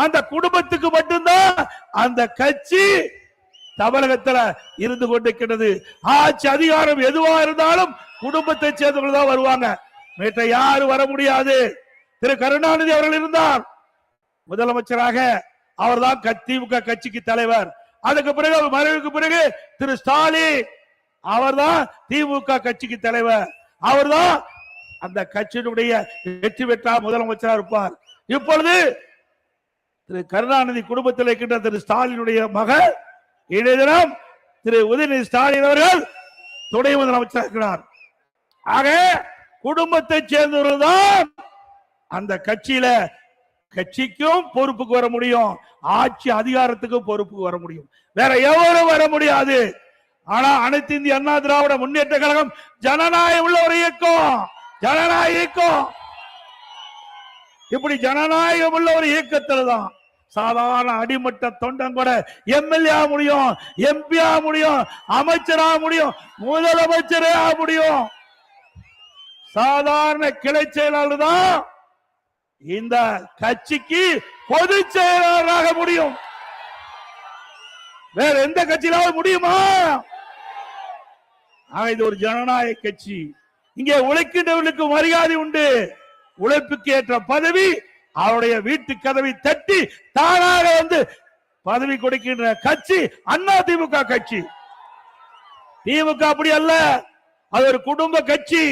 அந்த குடும்பத்துக்கு மட்டும்தான் அந்த கட்சி தமிழகத்தில் இருந்து கொண்டிருக்கிறது. ஆட்சி அதிகாரம் எதுவா இருந்தாலும் குடும்பத்தை சேர்ந்தவர்கள் தான் வருவாங்க. நேற்று யாரும் வர முடியாது. திரு கருணாநிதி அவர்கள் இருந்தார் முதலமைச்சராக. அவர் தான் திமுக கட்சிக்கு தலைவர். அதுக்கு பிறகு அவர் மறைவுக்கு பிறகு திரு ஸ்டாலின் அவர் தான் திமுக கட்சிக்கு தலைவர். அவர் தான் அந்த கட்சியினுடைய வெற்றி பெற்றால் முதலமைச்சராக இருப்பார். இப்பொழுது திரு கருணாநிதி குடும்பத்தில் இருக்கின்ற திரு ஸ்டாலினுடைய மகள் இன்றைய தினம் திரு உதயநிதி ஸ்டாலின் அவர்கள் துணை முதலமைச்சர் இருக்கிறார். ஆக குடும்பத்தை சேர்ந்தவர்கள் தான் அந்த கட்சிக்கும் பொறுப்புக்கு வர முடியும், ஆட்சி அதிகாரத்துக்கும் பொறுப்புக்கு வர முடியும். வேற எவரும் வர முடியாது. ஆனா அனைத்து இந்திய அண்ணா திராவிட முன்னேற்ற கழகம் ஜனநாயகம் உள்ள ஒரு இயக்கம். ஜனநாயக இயக்கம் இப்படி ஜனநாயகம் உள்ள ஒரு இயக்கத்தில் தான் சாதாரண அடிமட்ட தொண்டன் கூட எம்எல்ஏ ஆக முடியும், எம்பி ஆக முடியும், அமைச்சராக முடியும், முதலமைச்சரே ஆக முடியும். சாதாரண கிளை செயலாளர் தான் இந்த கட்சிக்கு பொதுச் செயலாளராக முடியும். வேற எந்த கட்சியிலாவது முடியுமா? இது ஒரு ஜனநாயக கட்சி. இங்கே உழைக்கின்றவர்களுக்கு மரியாதை உண்டு. உழைப்புக்கு ஏற்ற பதவி அவருடைய வீட்டு கதவை தட்டி தானாக வந்து பதவி கொடுக்கின்ற கட்சி அண்ணா திமுக கட்சி. திமுக அப்படி அல்ல, அது ஒரு குடும்ப கட்சி,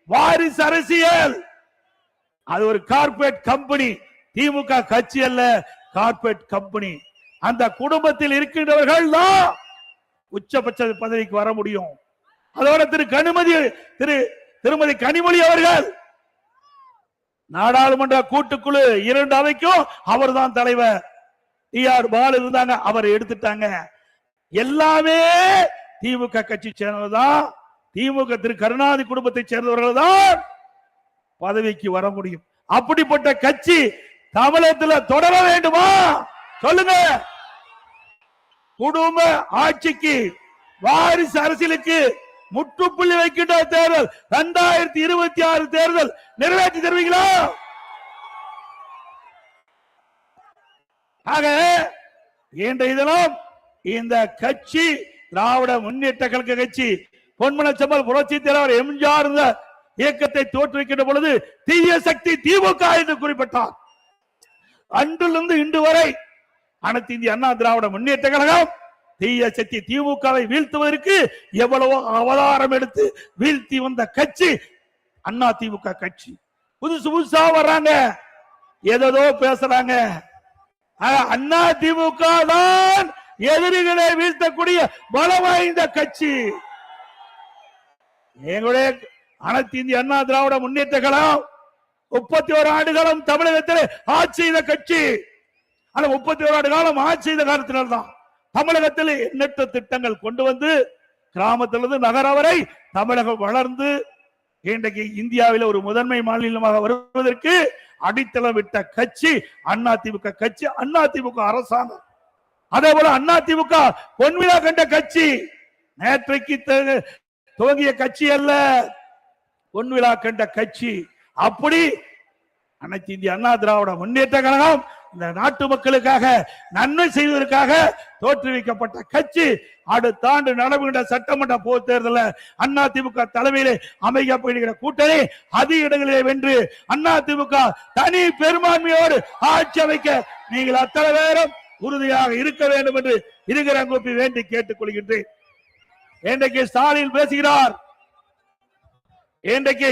வாரிசு அரசியல், அது ஒரு கார்பரேட் கம்பெனி. திமுக கட்சி அல்ல, கார்பரேட் கம்பெனி. அந்த குடும்பத்தில் இருக்கின்றவர்கள் தான் உச்சபட்ச பதவிக்கு வர முடியும். அதோட திருமதி கனிமொழி அவர்கள் நாடாளுமன்ற கூட்டுக்குழு 2 அவைக்கும் அவர் தான் தலைவர். டிஆர் பாலு இருந்தாங்க, அவரை எடுத்துட்டாங்க. எல்லாமே திமுக கட்சி சேர்ந்ததுதான். திமுக திரு கருணாநிதி குடும்பத்தை சேர்ந்தவர்கள் தான் பதவிக்கு வர முடியும். அப்படிப்பட்ட கட்சி தமிழகத்தில் தொடர வேண்டுமா? சொல்லுங்க. குடும்ப ஆட்சிக்கு, வாரிசு அரசியலுக்கு முற்றுப்புள்ளி வைக்கின்ற தேர்தல் 2026 தேர்தல் நிறைவேற்றி தருவீங்களா? ஆக இன்றைய தினம் இந்த கட்சி திராவிட முன்னேற்ற கழக கட்சி பொன்மனச்செம்மல் புரட்சி தலைவர் எம்ஜிஆர் இயக்கத்தை தோற்றுவிக்கின்ற பொழுது தீய சக்தி திமுக என்று குறிப்பிட்டார். அன்றிலிருந்து இன்று வரை அனைத்து இந்திய அண்ணா திராவிட முன்னேற்ற கழகம் தீய சக்தி திமுகவை வீழ்த்துவதற்கு எவ்வளவோ அவதாரம் எடுத்து வீழ்த்தி வந்த கட்சி அண்ணா திமுக கட்சி. புதுசு புதுசா வர்றாங்க, ஏதோ பேசுறாங்க. அண்ணா திமுக தான் எதிரிகளை வீழ்த்தக்கூடிய பலம் வாய்ந்த கட்சி. எங்களுடைய அனைத்து இந்திய அண்ணா திராவிட முன்னேற்ற கழகம் 31 ஆண்டு காலம் தமிழகத்தில் ஆட்சி செய்த கட்சி. அந்த 31 ஆண்டு காலம் ஆட்சி செய்த காலத்தினால்தான் தமிழகத்தில் எண்ணற்ற திட்டங்கள் கொண்டு வந்து கிராமத்திலிருந்து நகரம் வரை தமிழகம் வளர்ந்து இன்றைக்கு இந்தியாவில் ஒரு முதன்மை மாநிலமாக வருவதற்கு அடித்தளம் விட்ட கட்சி அண்ணா திமுக கட்சி, அண்ணா திமுக அரசாங்கம். அதே போல அண்ணா திமுக பொன்விழா கண்ட கட்சி. நேற்றைக்கு துவங்கிய கட்சி அல்ல, பொன்விழா கண்ட கட்சி. அப்படி அனைத்து இந்திய அண்ணா திராவிட முன்னேற்ற கழகம் இந்த நாட்டு மக்களுக்காக நன்மை செய்வதற்காக தோற்றுவிக்கப்பட்ட கட்சி. அடுத்த ஆண்டு நடைபெறுகின்ற சட்டமன்ற பொதுத் தேர்தலில் அண்ணா திமுக தலைமையிலே அமைக்கப்படுகிற கூட்டணி அதிக இடங்களிலே வென்று அண்ணா திமுக தனி பெரும்பான்மையோடு ஆட்சி அமைக்க நீங்கள் அத்தனை பேரும் உறுதியாக இருக்க வேண்டும் என்று இருக்கிற கூப்பி வேண்டி கேட்டுக் கொள்கின்றேன். இன்றைக்கு ஸ்டாலின் பேசுகிறார். இன்றைக்கு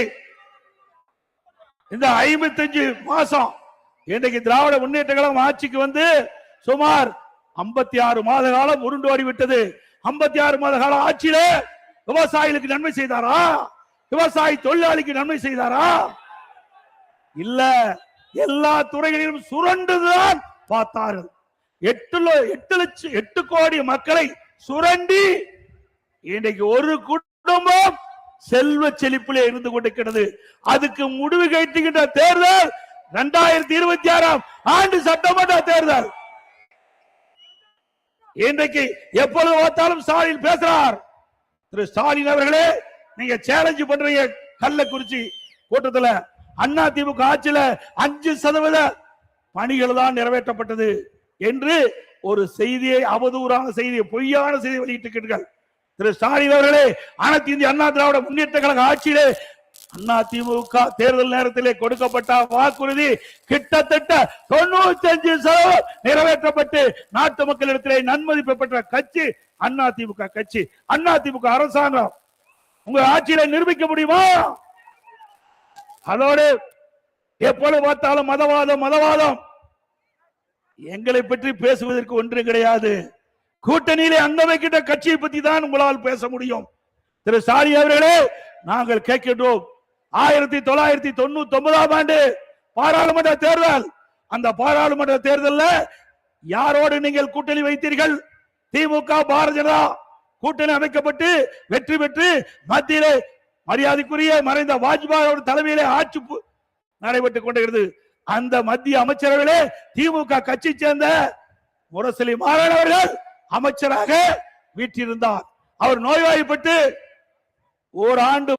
இந்த 55 மாசம் இன்றைக்கு திராவிட முன்னேற்ற கழகம் ஆட்சிக்கு வந்து சுமார் 56 மாத காலம் உருண்டோடி விட்டது. 56 மாத கால ஆட்சியில விவசாயிகளுக்கு நன்மை செய்தாரா? விவசாயி தொழிலாளிக்கு நன்மை செய்தாரா? இல்ல, எல்லா துறைகளிலும் சுரண்டுதான் பார்த்தார்கள். 8 கோடி மக்களை சுரண்டி இன்றைக்கு ஒரு குடும்பம் செல்வ செழிப்பிலே இருந்து கொண்டிருக்கிறது. அதுக்கு முடிவு கட்டுகின்ற தேர்தல் 2026 ஆண்டு சட்டமன்ற தேர்தல். இன்றைக்கு எப்பொழுது பார்த்தாலும் ஸ்டாலின் பேசுறார். திரு ஸ்டாலின் அவர்களே, நீங்க சேலஞ்ச் பண்றீங்க. கள்ளக்குறிச்சி கூட்டத்தில் அண்ணா திமுக ஆட்சியில 5% பணிகள் தான் நிறைவேற்றப்பட்டது என்று ஒரு செய்தியை, அவதூறான செய்தியை, பொய்யான செய்தியை வெளியிட்டிருக்கிறார்கள். திரு ஸ்டாலின் அவர்களே, அனைத்து இந்திய அண்ணா திராவிட முன்னேற்ற கழக ஆட்சியிலே அதிமுக தேர்தல் நேரத்திலே கொடுக்கப்பட்ட வாக்குறுதி கிட்டத்தட்ட 95% நிறைவேற்றப்பட்டு நாட்டு மக்களிடத்திலே நன்மதிப்பு பெற்ற கட்சி அதிமுக கட்சி. அதிமுக அரசாங்கம் உங்க ஆட்சியில நிரூபிக்க முடியுமா? அதோடு எப்பொழுது பார்த்தாலும் மதவாதம் மதவாதம். எங்களை பற்றி பேசுவதற்கு ஒன்றும் கிடையாது. கூட்டணியிலே அங்க வைக்கின்ற கட்சியை பற்றி தான் உங்களால் பேச முடியும். திரு ஸ்டாலின் அவர்களே, நாங்கள் கேட்கின்றோம், 1999ஆம் ஆண்டு பாராளுமன்ற தேர்தல், அந்த பாராளுமன்ற தேர்தலில் யாரோடு நீங்கள் கூட்டணி வைத்தீர்கள்? திமுக பாரதிய ஜனதா கூட்டணி அமைக்கப்பட்டு வெற்றி பெற்று மத்தியிலே மரியாதைக்குரிய மறைந்த வாஜ்பாய் தலைமையிலே ஆட்சி நடைபெற்றுக் கொண்டிருக்கிறது. அந்த மத்திய அமைச்சரவையிலே திமுக கட்சி சேர்ந்த முரசொலி மாறன் அவர்கள் அமைச்சராக வீற்றிருந்தார். அவர் நோய்வாய்ப்பட்டு ஓராண்டு.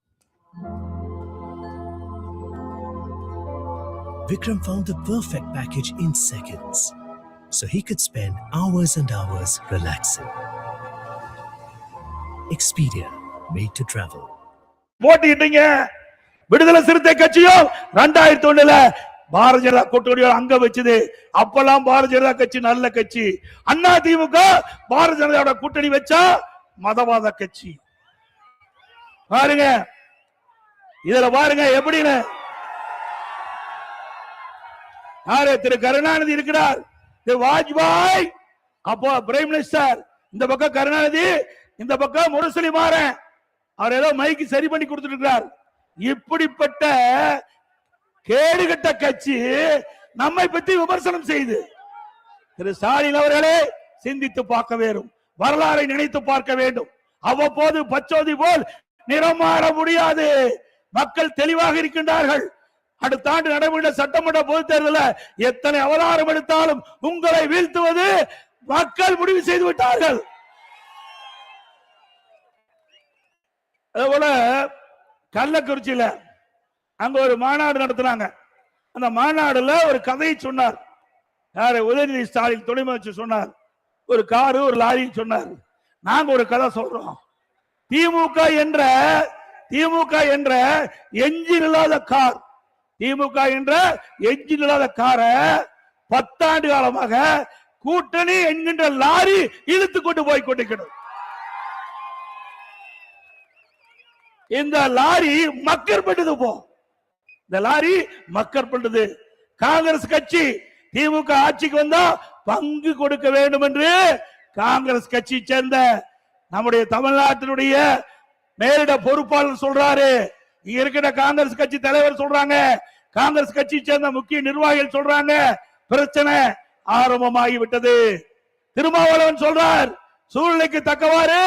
Vikram found the perfect package in seconds, so he could spend hours and hours relaxing. Expedia, made to travel. போட்டிட்டீங்க. விடுதலை சிறுத்தை கட்சியும் 2001 பாரதிய ஜனதா கூட்டணியோட அங்க வச்சது. அப்பெல்லாம் பாரதிய ஜனதா கட்சி நல்ல கட்சி. அண்ணா திமுக பாரதிய ஜனதாவோட கூட்டணி வச்சா மதவாத கட்சி. பாருங்க, இதுல பாருங்க எப்படின்னு. யாரு? திரு கருணாநிதி இருக்கிறார், திரு வாஜ்பாய் அப்போ பிரைம் மினிஸ்டர், இந்த பக்கம் கருணாநிதி, இந்த பக்கம் முரசொலி மாறன். அவர் ஏதோ மைக்கு சரி பண்ணி கொடுத்துட்டு இருக்கிறார். இப்படிப்பட்ட கேடுகட்ட கட்சி நம்மை பற்றி விமர்சனம் செய்து, திரு ஸ்டாலின் அவர்களே சிந்தித்து பார்க்க வேண்டும், வரலாறை நினைத்து பார்க்க வேண்டும். அவ்வப்போது பச்சோதி போல் நிறம் மாற முடியாது. மக்கள் தெளிவாக இருக்கின்றார்கள். அடுத்த ஆண்டு நடைபெற்ற சட்டமன்ற பொதுத் தேர்தலில் எத்தனை அவதாரம் எடுத்தாலும் உங்களை வீழ்த்துவது மக்கள் முடிவு செய்து விட்டார்கள். அதுபோல கள்ளக்குறிச்சியில அங்க ஒரு மாநாடு நடத்தினாங்க. அந்த மாநாடுல ஒரு கதையை சொன்னார். யாரு? உதயநிதி ஸ்டாலின் துணை முதலமைச்சர் சொன்னார். ஒரு காரு ஒரு லாரி சொன்னார். நாங்க ஒரு கதை சொல்றோம். திமுக என்ற எஞ்சின் இல்லாத கார், திமுக என்ற எஞ்சின் இல்லாத காரை 10 ஆண்டு காலமாக கூட்டணி என்கின்ற லாரி இழுத்து கொண்டு போய் கொண்டிருக்கிறது. இந்த லாரி மக்கற்பட்டது. இந்த லாரி மக்கற்பட்டது. காங்கிரஸ் கட்சி திமுக ஆட்சிக்கு வந்தா பங்கு கொடுக்க வேண்டும் என்று காங்கிரஸ் கட்சி சேர்ந்த நம்முடைய தமிழ்நாட்டினுடைய மேலிட பொறுப்பாளர் சொல்றாரு. இங்க இருக்கிற காங்கிரஸ் கட்சி தலைவர் சொல்றாங்க, காங்கிரஸ் கட்சி சேர்ந்த முக்கிய நிர்வாகிகள் சொல்றாங்க, பிரச்சனை ஆரம்பமாகி விட்டது. திருமாவளவன் சொல்றார், சூழ்நிலைக்கு தக்கவாறு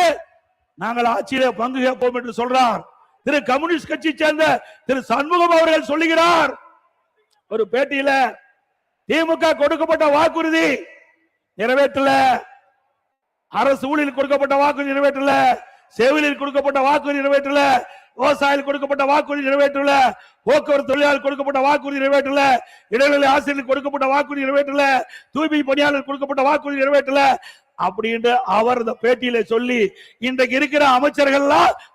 நாங்கள் ஆட்சியிலே பங்கு கேட்போம் என்று சொல்றார். திரு கம்யூனிஸ்ட் கட்சி சேர்ந்த திரு சண்முகம் அவர்கள் சொல்லுகிறார் ஒரு பேட்டியில, திமுக கொடுக்கப்பட்ட வாக்குறுதி நிறைவேற்றல, அரசு ஊழியர் கொடுக்கப்பட்ட வாக்குறுதி நிறைவேற்றல, செவிலியர் கொடுக்கப்பட்ட வாக்குறுதி நிறைவேற்றல, விவசாயிகள் கொடுக்கப்பட்ட வாக்குறுதி நிறைவேற்றல, போக்குவரத்து தொழிலாளர் கொடுக்கப்பட்ட வாக்குறுதி நிறைவேற்றல, இடைநிலை ஆசிரியர்கள் கொடுக்கப்பட்ட வாக்குறுதி நிறைவேற்றல, தூய்மை பணியாளர் கொடுக்கப்பட்ட வாக்குறுதி நிறைவேற்றல அப்படின்னு அவர் இந்த பேட்டியில சொல்லி, இன்றைக்கு இருக்கிற அமைச்சர்கள்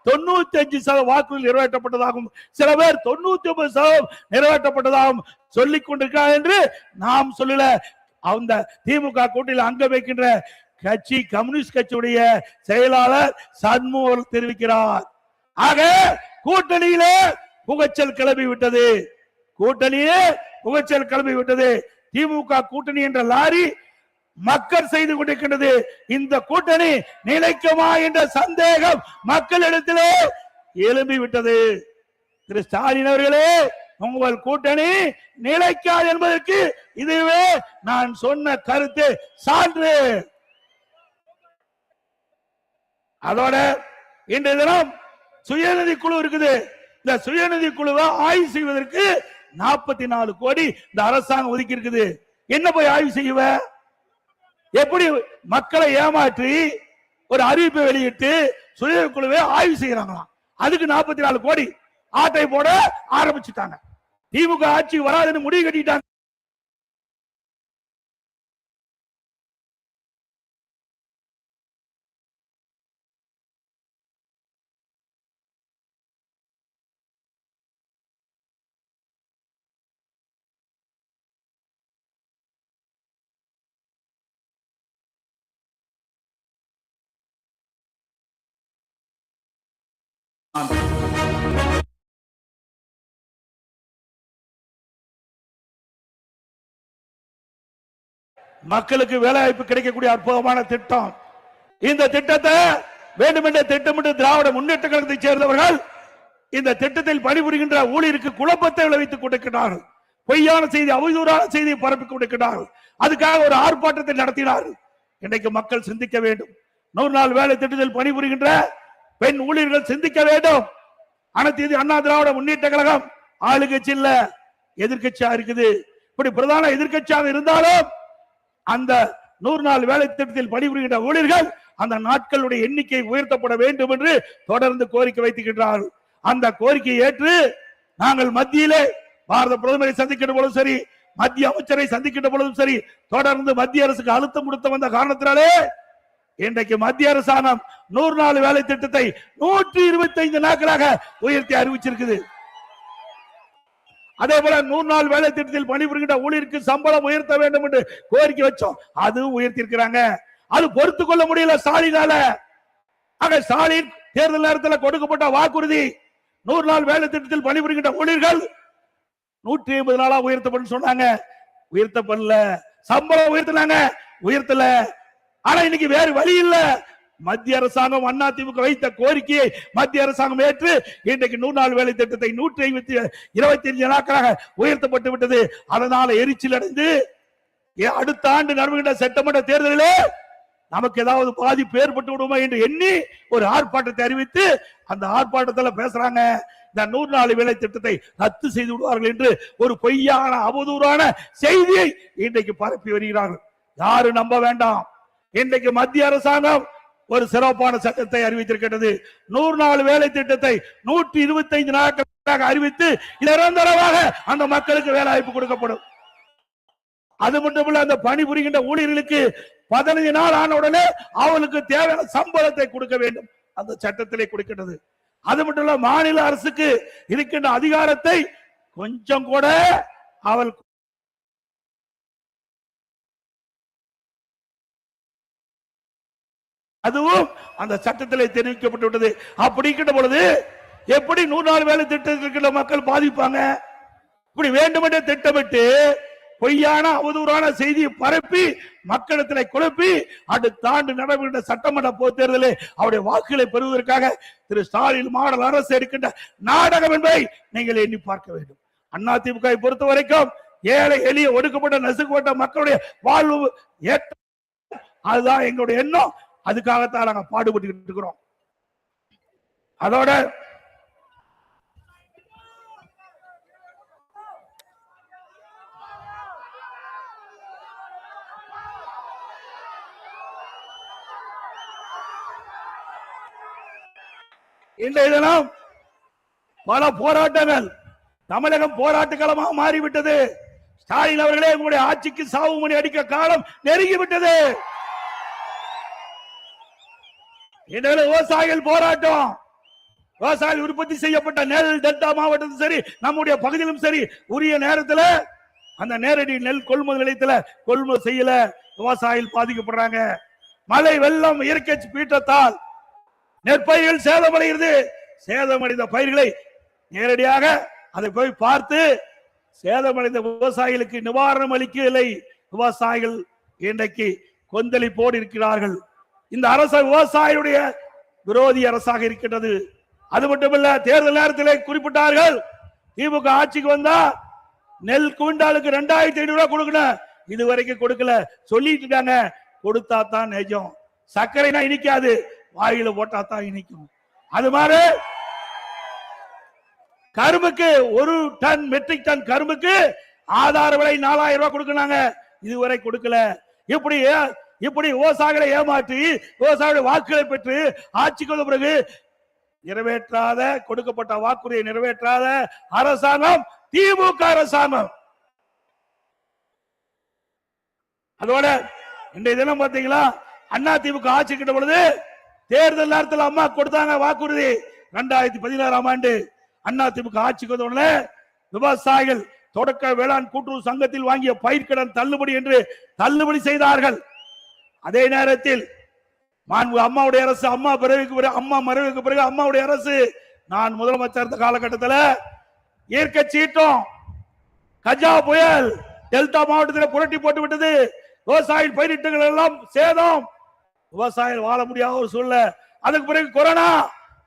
95% வாக்குறுதி நிறைவேற்றப்பட்டதாகவும் சில பேர் 99% நிறைவேற்றப்பட்டதாகவும் சொல்லிக் கொண்டிருக்கிறார் என்று நாம் சொல்லல. அந்த திமுக கூட்டணியில் அங்க வைக்கின்ற கட்சி கம்யூனிஸ்ட் கட்சியுடைய செயலாளர் சண்முகம் தெரிவிக்கிறார். ஆக கூட்டணியிலே புகைச்சல் கிளம்பி விட்டது. கூட்டணியே புகைச்சல் கிளம்பி விட்டது. திமுக கூட்டணி என்ற லாரி மக்கள் செய்து கொண்டிருக்கின்றது. இந்த கூட்டணி நிலைக்குமா என்ற சந்தேகம் மக்களிடத்திலே எழும்பி விட்டது. திரு ஸ்டாலின் அவர்களே, உங்கள் கூட்டணி நிலைக்காது என்பதற்கு இதுவே நான் சொன்ன கருத்து சான்று. அதோட இன்றைய தினம் சுயநிதி குழு இருக்குது. இந்த சுயநிதி குழுவை ஆய்வு செய்வதற்கு 44 கோடி இந்த அரசாங்கம் ஒதுக்கி இருக்குது. என்ன போய் ஆய்வு செய்வ? எப்படி மக்களை ஏமாற்றி ஒரு அறிவிப்பை வெளியிட்டு சுயநிதி குழுவை ஆய்வு செய்யறாங்களாம். அதுக்கு 44 கோடி ஆட்டை போட ஆரம்பிச்சுட்டாங்க. திமுக ஆட்சி வராதுன்னு முடிவு கட்டிட்டாங்க. மக்களுக்கு வேலை வாய்ப்பு கிடைக்கக்கூடிய அற்புதமான திட்டம். இந்த திட்டத்தை வேண்டுமென்றே திட்டமிட்டு திராவிட முன்னேற்ற கழகத்தை சேர்ந்தவர்கள் இந்த திட்டத்தில் பணிபுரிகின்ற ஊழியருக்கு குழப்பத்தை விளைவித்துக் கொண்டிருக்கிறார்கள். பொய்யான செய்தி, அவதூறான செய்தியை பரப்பிக் கொண்டிருக்கிறார்கள். அதுக்காக ஒரு ஆர்ப்பாட்டத்தை நடத்தினார்கள். இன்றைக்கு மக்கள் சிந்திக்க வேண்டும். 100 நாள் வேலை திட்டத்தில் பணிபுரிகின்ற பெண் ஊழியர்கள் சிந்திக்க வேண்டும். அனைத்து இந்திய அண்ணா திராவிட முன்னேற்ற கழகம் ஆளுங்கட்சி இல்ல, எதிர்கட்சியா இருக்குது. இப்படி பிரதான எதிர்கட்சியாக இருந்தாலும் அந்த 100 நாள் வேலை திட்டத்தில் பணிபுரிகின்ற ஊழியர்கள் அந்த நாட்களுடைய எண்ணிக்கை உயர்த்தப்பட வேண்டும் என்று தொடர்ந்து கோரிக்கை வைத்துக்கின்றார்கள். அந்த கோரிக்கையை ஏற்று நாங்கள் மத்தியிலே பாரத பிரதமரை சந்திக்கின்ற பொழுதும் சரி, மத்திய அமைச்சரை சந்திக்கின்ற பொழுதும் சரி, தொடர்ந்து மத்திய அரசுக்கு அழுத்தம் கொடுத்த வந்த காரணத்தினாலே இன்றைக்கு மத்திய அரசாங்கம் 100 நாள் வேலை திட்டத்தை 125 நாட்களாக உயர்த்தி அறிவிச்சிருக்குது. அதே போல 100 நாள் வேலை திட்டத்தில் பணிபுரிகின்ற ஊழியருக்கு சம்பளம் உயர்த்த வேண்டும் என்று கோரிக்கை வச்சோம். அதுவும் உயர்த்தி இருக்கிறாங்க. அது பொறுத்துக் கொள்ள முடியல ஸ்டாலினால. ஆக ஸ்டாலின் தேர்தல் நேரத்தில் கொடுக்கப்பட்ட வாக்குறுதி 100 நாள் வேலை திட்டத்தில் பணிபுரிகின்ற ஊழியர்கள் 150 நாளா உயர்த்தப்படும் சொன்னாங்க. உயர்த்தப்படல. சம்பளம் உயர்த்தினாங்க, உயர்த்தல. ஆனா இன்னைக்கு வேறு வழி இல்ல. மத்திய அரசாங்கம் அதிமுக வைத்த கோரிக்கையை மத்திய அரசாங்கம் ஏற்று இன்றைக்கு 100 நாள் வேலை திட்டத்தை 125 நாட்களாக உயர்த்தப்பட்டு விட்டது. அதனால எரிச்சல் அடைந்து அடுத்த ஆண்டு நடக்கின்ற சட்டமன்ற தேர்தலிலே நமக்கு ஏதாவது பாதிப்பு ஏற்பட்டு விடுமா என்று எண்ணி ஒரு ஆர்ப்பாட்டத்தை அறிவித்து அந்த ஆர்ப்பாட்டத்தில் பேசுறாங்க, இந்த 100 நாள் வேலை திட்டத்தை ரத்து செய்து விடுவார்கள் என்று ஒரு பொய்யான அவதூறான செய்தியை இன்றைக்கு பரப்பி வருகிறார்கள். யாரும் நம்ப வேண்டாம். இன்றைக்கு மத்திய அரசாங்கம் ஒரு சிறப்பான சட்டத்தை அறிவித்திருக்கிறது. 100 நாள் வேலை திட்டத்தை 125 நாட்களாக அறிவித்து நிரந்தரமாக அந்த மக்களுக்கு வேலை வாய்ப்பு கொடுக்கப்படும். அது மட்டுமல்ல, அந்த பணிபுரிகின்ற ஊழியர்களுக்கு 15 நாள் ஆன உடனே அவளுக்கு தேவையான சம்பளத்தை கொடுக்க வேண்டும். அந்த சட்டத்திலே கொடுக்கிறது. அது மட்டும் இல்ல, மாநில அரசுக்கு இருக்கின்ற அதிகாரத்தை கொஞ்சம் கூட அவள் அதுவும் அந்த சட்டத்திலே தெரிவிக்கப்பட்டு விட்டது. அப்படிங்கிற பொழுது எப்படி 100 நாள் வேலை திட்டத்தில் மக்கள் பாதிப்பாங்க? இப்படி வேண்டுமென்றே திட்டமிட்டு பொய்யான அவதூறான செய்தியை பரப்பி மக்களிடத்தில் குழப்பி அடுத்த ஆண்டு நடைபெறுகின்ற சட்டமன்ற பொதுத் தேர்தலில் அவருடைய வாக்குகளை பெறுவதற்காக திரு ஸ்டாலின் மாடல் அரசு எடுக்கின்ற நாடகம் என்பதை நீங்கள் எண்ணி பார்க்க வேண்டும். அதிமுக பொறுத்த வரைக்கும் ஏழை எளிய ஒடுக்கப்பட்ட நசுக்கப்பட்ட மக்களுடைய வாழ்வு ஏற்ற அதுதான் எங்களுடைய எண்ணம். அதுக்காகத்தான் நாங்க பாடுபட்டு இருக்கிறோம். அதோட இன்றைய தினம் பல போராட்டங்கள் தமிழகம் போராட்ட களமாக மாறிவிட்டது. ஸ்டாலின் அவர்களே, உங்களுடைய ஆட்சிக்கு சாவு மணி அடிக்க காலம் நெருங்கிவிட்டது. இன்றைய விவசாயிகள் போராட்டம், விவசாயிகள் உற்பத்தி செய்யப்பட்ட நெல் டெல்டா மாவட்டத்திலும் சரி, நம்முடைய பகுதியிலும் சரி, உரிய நேரத்தில் அந்த நேரடி நெல் கொள்முதல் நிலையத்தில் கொள்முதல் செய்யல, விவசாயிகள் பாதிக்கப்படுறாங்க. மழை வெள்ளம் இயற்கை பீற்றத்தால் நெற்பயிர்கள் சேதமடைகிறது. சேதமடைந்த பயிர்களை நேரடியாக அதை போய் பார்த்து சேதமடைந்த விவசாயிகளுக்கு நிவாரணம் அளிக்கவில்லை. விவசாயிகள் இன்றைக்கு கொந்தளிப்போடு இருக்கிறார்கள். இந்த அரசு விவசாயியுடைய விரோதி அரசாக இருக்கின்றது. அது மட்டுமல்ல, தேர்தல் நேரத்திலே குறிப்பிட்டார்கள், திமுக ஆட்சிக்கு வந்தா நெல் குவிண்டாலுக்கு 2500 ரூபாய் கொடுக்கணும். இதுவரைக்கும் கொடுக்கல சொல்லிட்டு இருக்காங்க. கொடுத்தா தான் நிஜம். சர்க்கரைனா இனிக்காது, வாயில போட்டா தான் இனிக்கும். அது மாதிரி கரும்புக்கு 1 டன் மெட்ரிக் டன் கரும்புக்கு ஆதார விலை 4000 ரூபாய் கொடுக்கறாங்க. இதுவரை கொடுக்கல. இப்படி விவசாயிகளை ஏமாற்றி விவசாயிகளுடைய வாக்குகளை பெற்று ஆட்சிக்கு வந்த பிறகு நிறைவேற்றாத கொடுக்கப்பட்ட வாக்குறுதியை நிறைவேற்றாத அரசாங்கம் திமுக அரசாங்கம். அதோட இன்றைய தினம் பாத்தீங்களா, அண்ணா திமுக ஆட்சி கிட்ட பொழுது தேர்தல் நேரத்தில் அம்மா கொடுத்தாங்க வாக்குறுதி. 2016ஆம் ஆண்டு அண்ணா திமுக ஆட்சிக்கு வந்த உடனே விவசாயிகள் தொடக்க வேளாண் கூட்டுறவு சங்கத்தில் வாங்கிய பயிர்க்கடன் தள்ளுபடி என்று தள்ளுபடி செய்தார்கள். அதே நேரத்தில் அம்மாவுடைய அரசு, அம்மா மறைவுக்கு பிறகு அம்மாவுடைய அரசு, நான் முதலமைச்சர் இருந்த காலகட்டத்தில் இயற்கை சீற்றம், கஜா புயல் டெல்டா மாவட்டத்தில் புரட்டி போட்டு விட்டது. விவசாய பயிரிட்டுகள் எல்லாம் சேதம், விவசாயிகள் வாழ முடியாத ஒரு சூழ்நிலை. அதுக்கு பிறகு கொரோனா,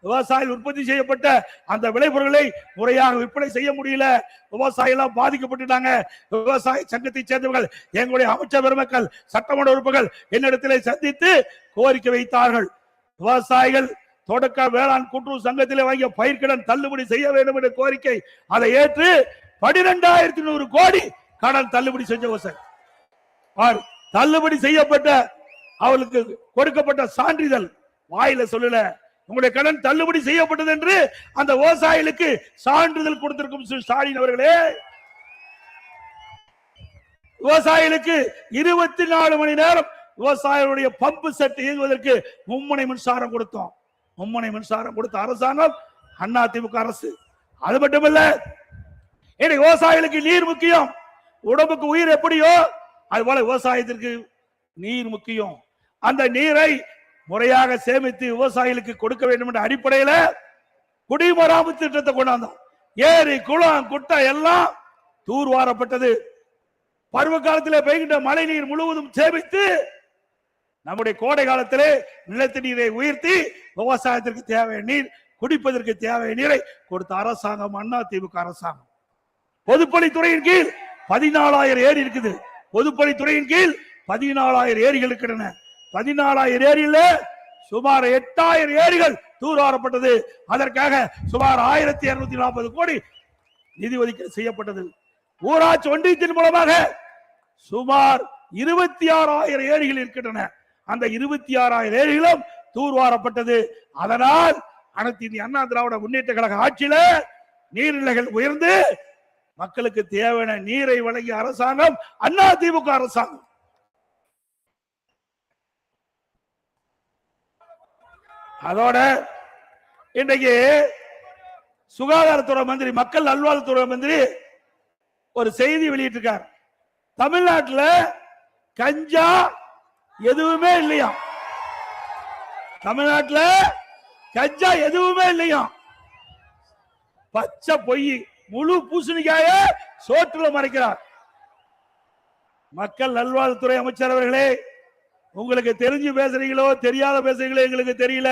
விவசாயிகள் உற்பத்தி செய்யப்பட்ட அந்த விளைபொருட்களை முறையாக விற்பனை செய்ய முடியல, விவசாயிகள் எல்லாம் பாதிக்கப்பட்டுட்டாங்க. விவசாய சங்கத்தை சேர்ந்தவர்கள், எங்களுடைய அமைச்சர் பெருமக்கள், சட்டமன்ற உறுப்பினர்கள் என்னிடத்திலே சந்தித்து கோரிக்கை வைத்தார்கள். விவசாயிகள் தொடக்க வேளாண் கூட்டுறவு சங்கத்திலே வாங்கிய பயிர்க்கடன் தள்ளுபடி செய்ய வேண்டும் என்ற கோரிக்கை. அதை ஏற்று 12,100 கோடி கடன் தள்ளுபடி செஞ்ச விவசாயி தள்ளுபடி செய்யப்பட்ட அவளுக்கு கொடுக்கப்பட்ட சான்றிதழ் வாயில சொல்லல, உங்களுடைய கடன் தள்ளுபடி செய்யப்பட்டது என்று அந்த விவசாயிகளுக்கு சான்றிதழ் கொடுத்திருக்கும் ஸ்டாலின் அவர்களே. விவசாயிகளுக்கு 24 மணி நேரம் விவசாயிகளுடைய பம்பு செட் இயங்குவதற்கு மும்முனை மின்சாரம் கொடுத்தோம். மும்முனை மின்சாரம் கொடுத்த அரசாங்கம் அதிமுக அரசு. அது மட்டுமல்ல, விவசாயிகளுக்கு நீர் முக்கியம், உடம்புக்கு உயிர் எப்படியோ அதுபோல விவசாயத்திற்கு நீர் முக்கியம். அந்த நீரை முறையாக சேமித்து விவசாயிகளுக்கு கொடுக்க வேண்டும் என்ற அடிப்படையில் குடிமராமத்து திட்டத்தை கொண்டாந்தோம். ஏரி குளம் குட்டை எல்லாம் தூர்வாரப்பட்டது. பருவ காலத்திலே பெய்கின்ற மழை நீர் முழுவதும் சேமித்து நம்முடைய கோடை காலத்திலே நிலத்து நீரை உயர்த்தி விவசாயத்திற்கு தேவையான நீர், குடிப்பதற்கு தேவையான நீரை கொடுத்த அரசாங்கம் அதிமுக அரசாங்கம். பொதுப்பணித்துறையின் கீழ் 14,000 ஏரி இருக்குது. பொதுப்பணித்துறையின் கீழ் 14,000 ஏரிகள் இருக்கின்றன. 14,000 ஏரியில் சுமார் 8,000 ஏரிகள் தூர்வாரப்பட்டது. அதற்காக சுமார் 1,240 கோடி நிதி ஒதுக்கீடு செய்யப்பட்டது. ஊராட்சி ஒன்றியத்தின் மூலமாக சுமார் 26,000 ஏரிகள் இருக்கின்றன. அந்த 26,000 ஏரிகளும் தூர்வாரப்பட்டது. அதனால் அனைத்து இந்திய அண்ணா திராவிட முன்னேற்ற கழக ஆட்சியில நீர்நிலைகள் உயர்ந்து மக்களுக்கு தேவையான நீரை வழங்கிய அரசாங்கம் அதிமுக அரசாங்கம். அதோட இன்றைக்கு சுகாதாரத்துறை மந்திரி, மக்கள் நல்வாழ்வுத்துறை மந்திரி ஒரு செய்தி வெளியிட்டிருக்கார். தமிழ்நாட்டில் கஞ்சா எதுவுமே இல்லையா, தமிழ்நாட்டில் கஞ்சா எதுவுமே இல்லையா, பச்சை பொய், முழு பூசணிக்காய சோற்றுல மறைக்கிறார். மக்கள் நல்வாழ்வுத்துறை அமைச்சர் அவர்களே, உங்களுக்கு தெரிஞ்சு பேசுறீங்களோ தெரியாத பேசுறீங்களோ எங்களுக்கு தெரியல.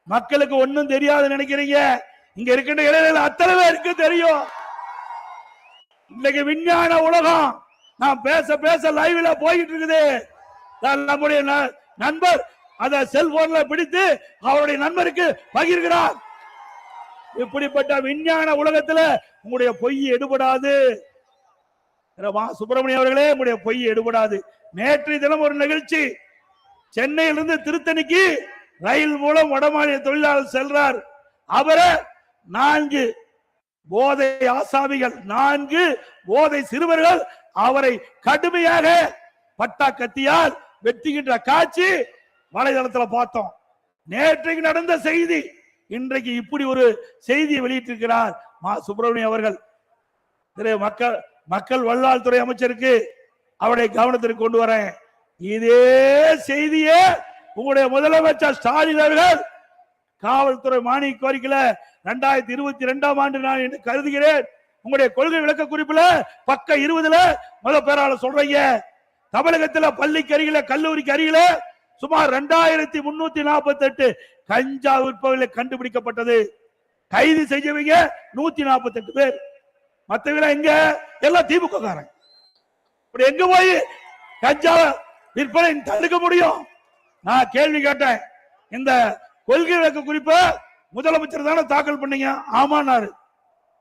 மக்களுக்கு ஒன்னும் தெரியாது நினைக்கிறீங்க. இங்க இருக்கின்ற இளைஞர்கள் அத்தனை பேருக்கு தெரியும். இன்னைக்கு விஞ்ஞான உலகம், நான் பேச பேச லைவ்ல போயிட்டு இருக்குது. நம்முடைய நண்பர் அத செல்போன்ல பிடித்து அவருடைய நண்பருக்கு பகிர்கிறார். இப்படிப்பட்ட விஞ்ஞான உலகத்துல உங்களுடைய பொய் எடுபடாது. சுப்பிரமணியம் அவர்களே, உங்களுடைய பொய் எடுபடாது. நேற்றைய தினம் ஒரு நிகழ்ச்சி, சென்னையிலிருந்து திருத்தணிக்கு ரயில் மூலம் வடமாநில தொழிலாளர் செல்றார். அவரை 4 போதை ஆசாமிகள், 4 போதை சிறுவர்கள் அவரை கடுமையாக பட்டா கத்தியால் வெட்டுகின்ற காட்சி வலைதளத்தில் பார்த்தோம். நேற்றைக்கு நடந்த செய்தி, இன்றைக்கு இப்படி ஒரு செய்தியை வெளியிட்டிருக்கிறார் சுப்பிரமணியம் அவர்கள். மக்கள் நல்வாழ்வுத்துறை அமைச்சருக்கு அவருடைய கவனத்திற்கு கொண்டு வரேன். இதே செய்தியே உங்களுடைய முதலமைச்சர் ஸ்டாலின் அவர்கள் காவல்துறை மானிய கோரிக்கையில 2022ஆம் ஆண்டு நான் என்று கருதுகிறேன். உங்களுடைய கொள்கை விளக்க குறிப்புல பக்க 20ல முதல் பேரால சொல்றீங்க, தமிழகத்தில் பள்ளிக்கு அருகில கல்லூரிக்கு அருகில சுமார் 2,348 கஞ்சா விற்பவர்களை கண்டுபிடிக்கப்பட்டது. கைது செஞ்சவங்க 148 பேர். மற்றவங்க எங்க? எல்லாம் திமுக காரங்க. எங்க போய் கஞ்சா விற்பனை தடுக்க முடியும்? நான் கேள்வி கேட்டேன். இந்த கொள்கை விளக்க குறிப்ப முதலமைச்சர் தானே தாக்கல் பண்ணீங்க? ஆமானாரு.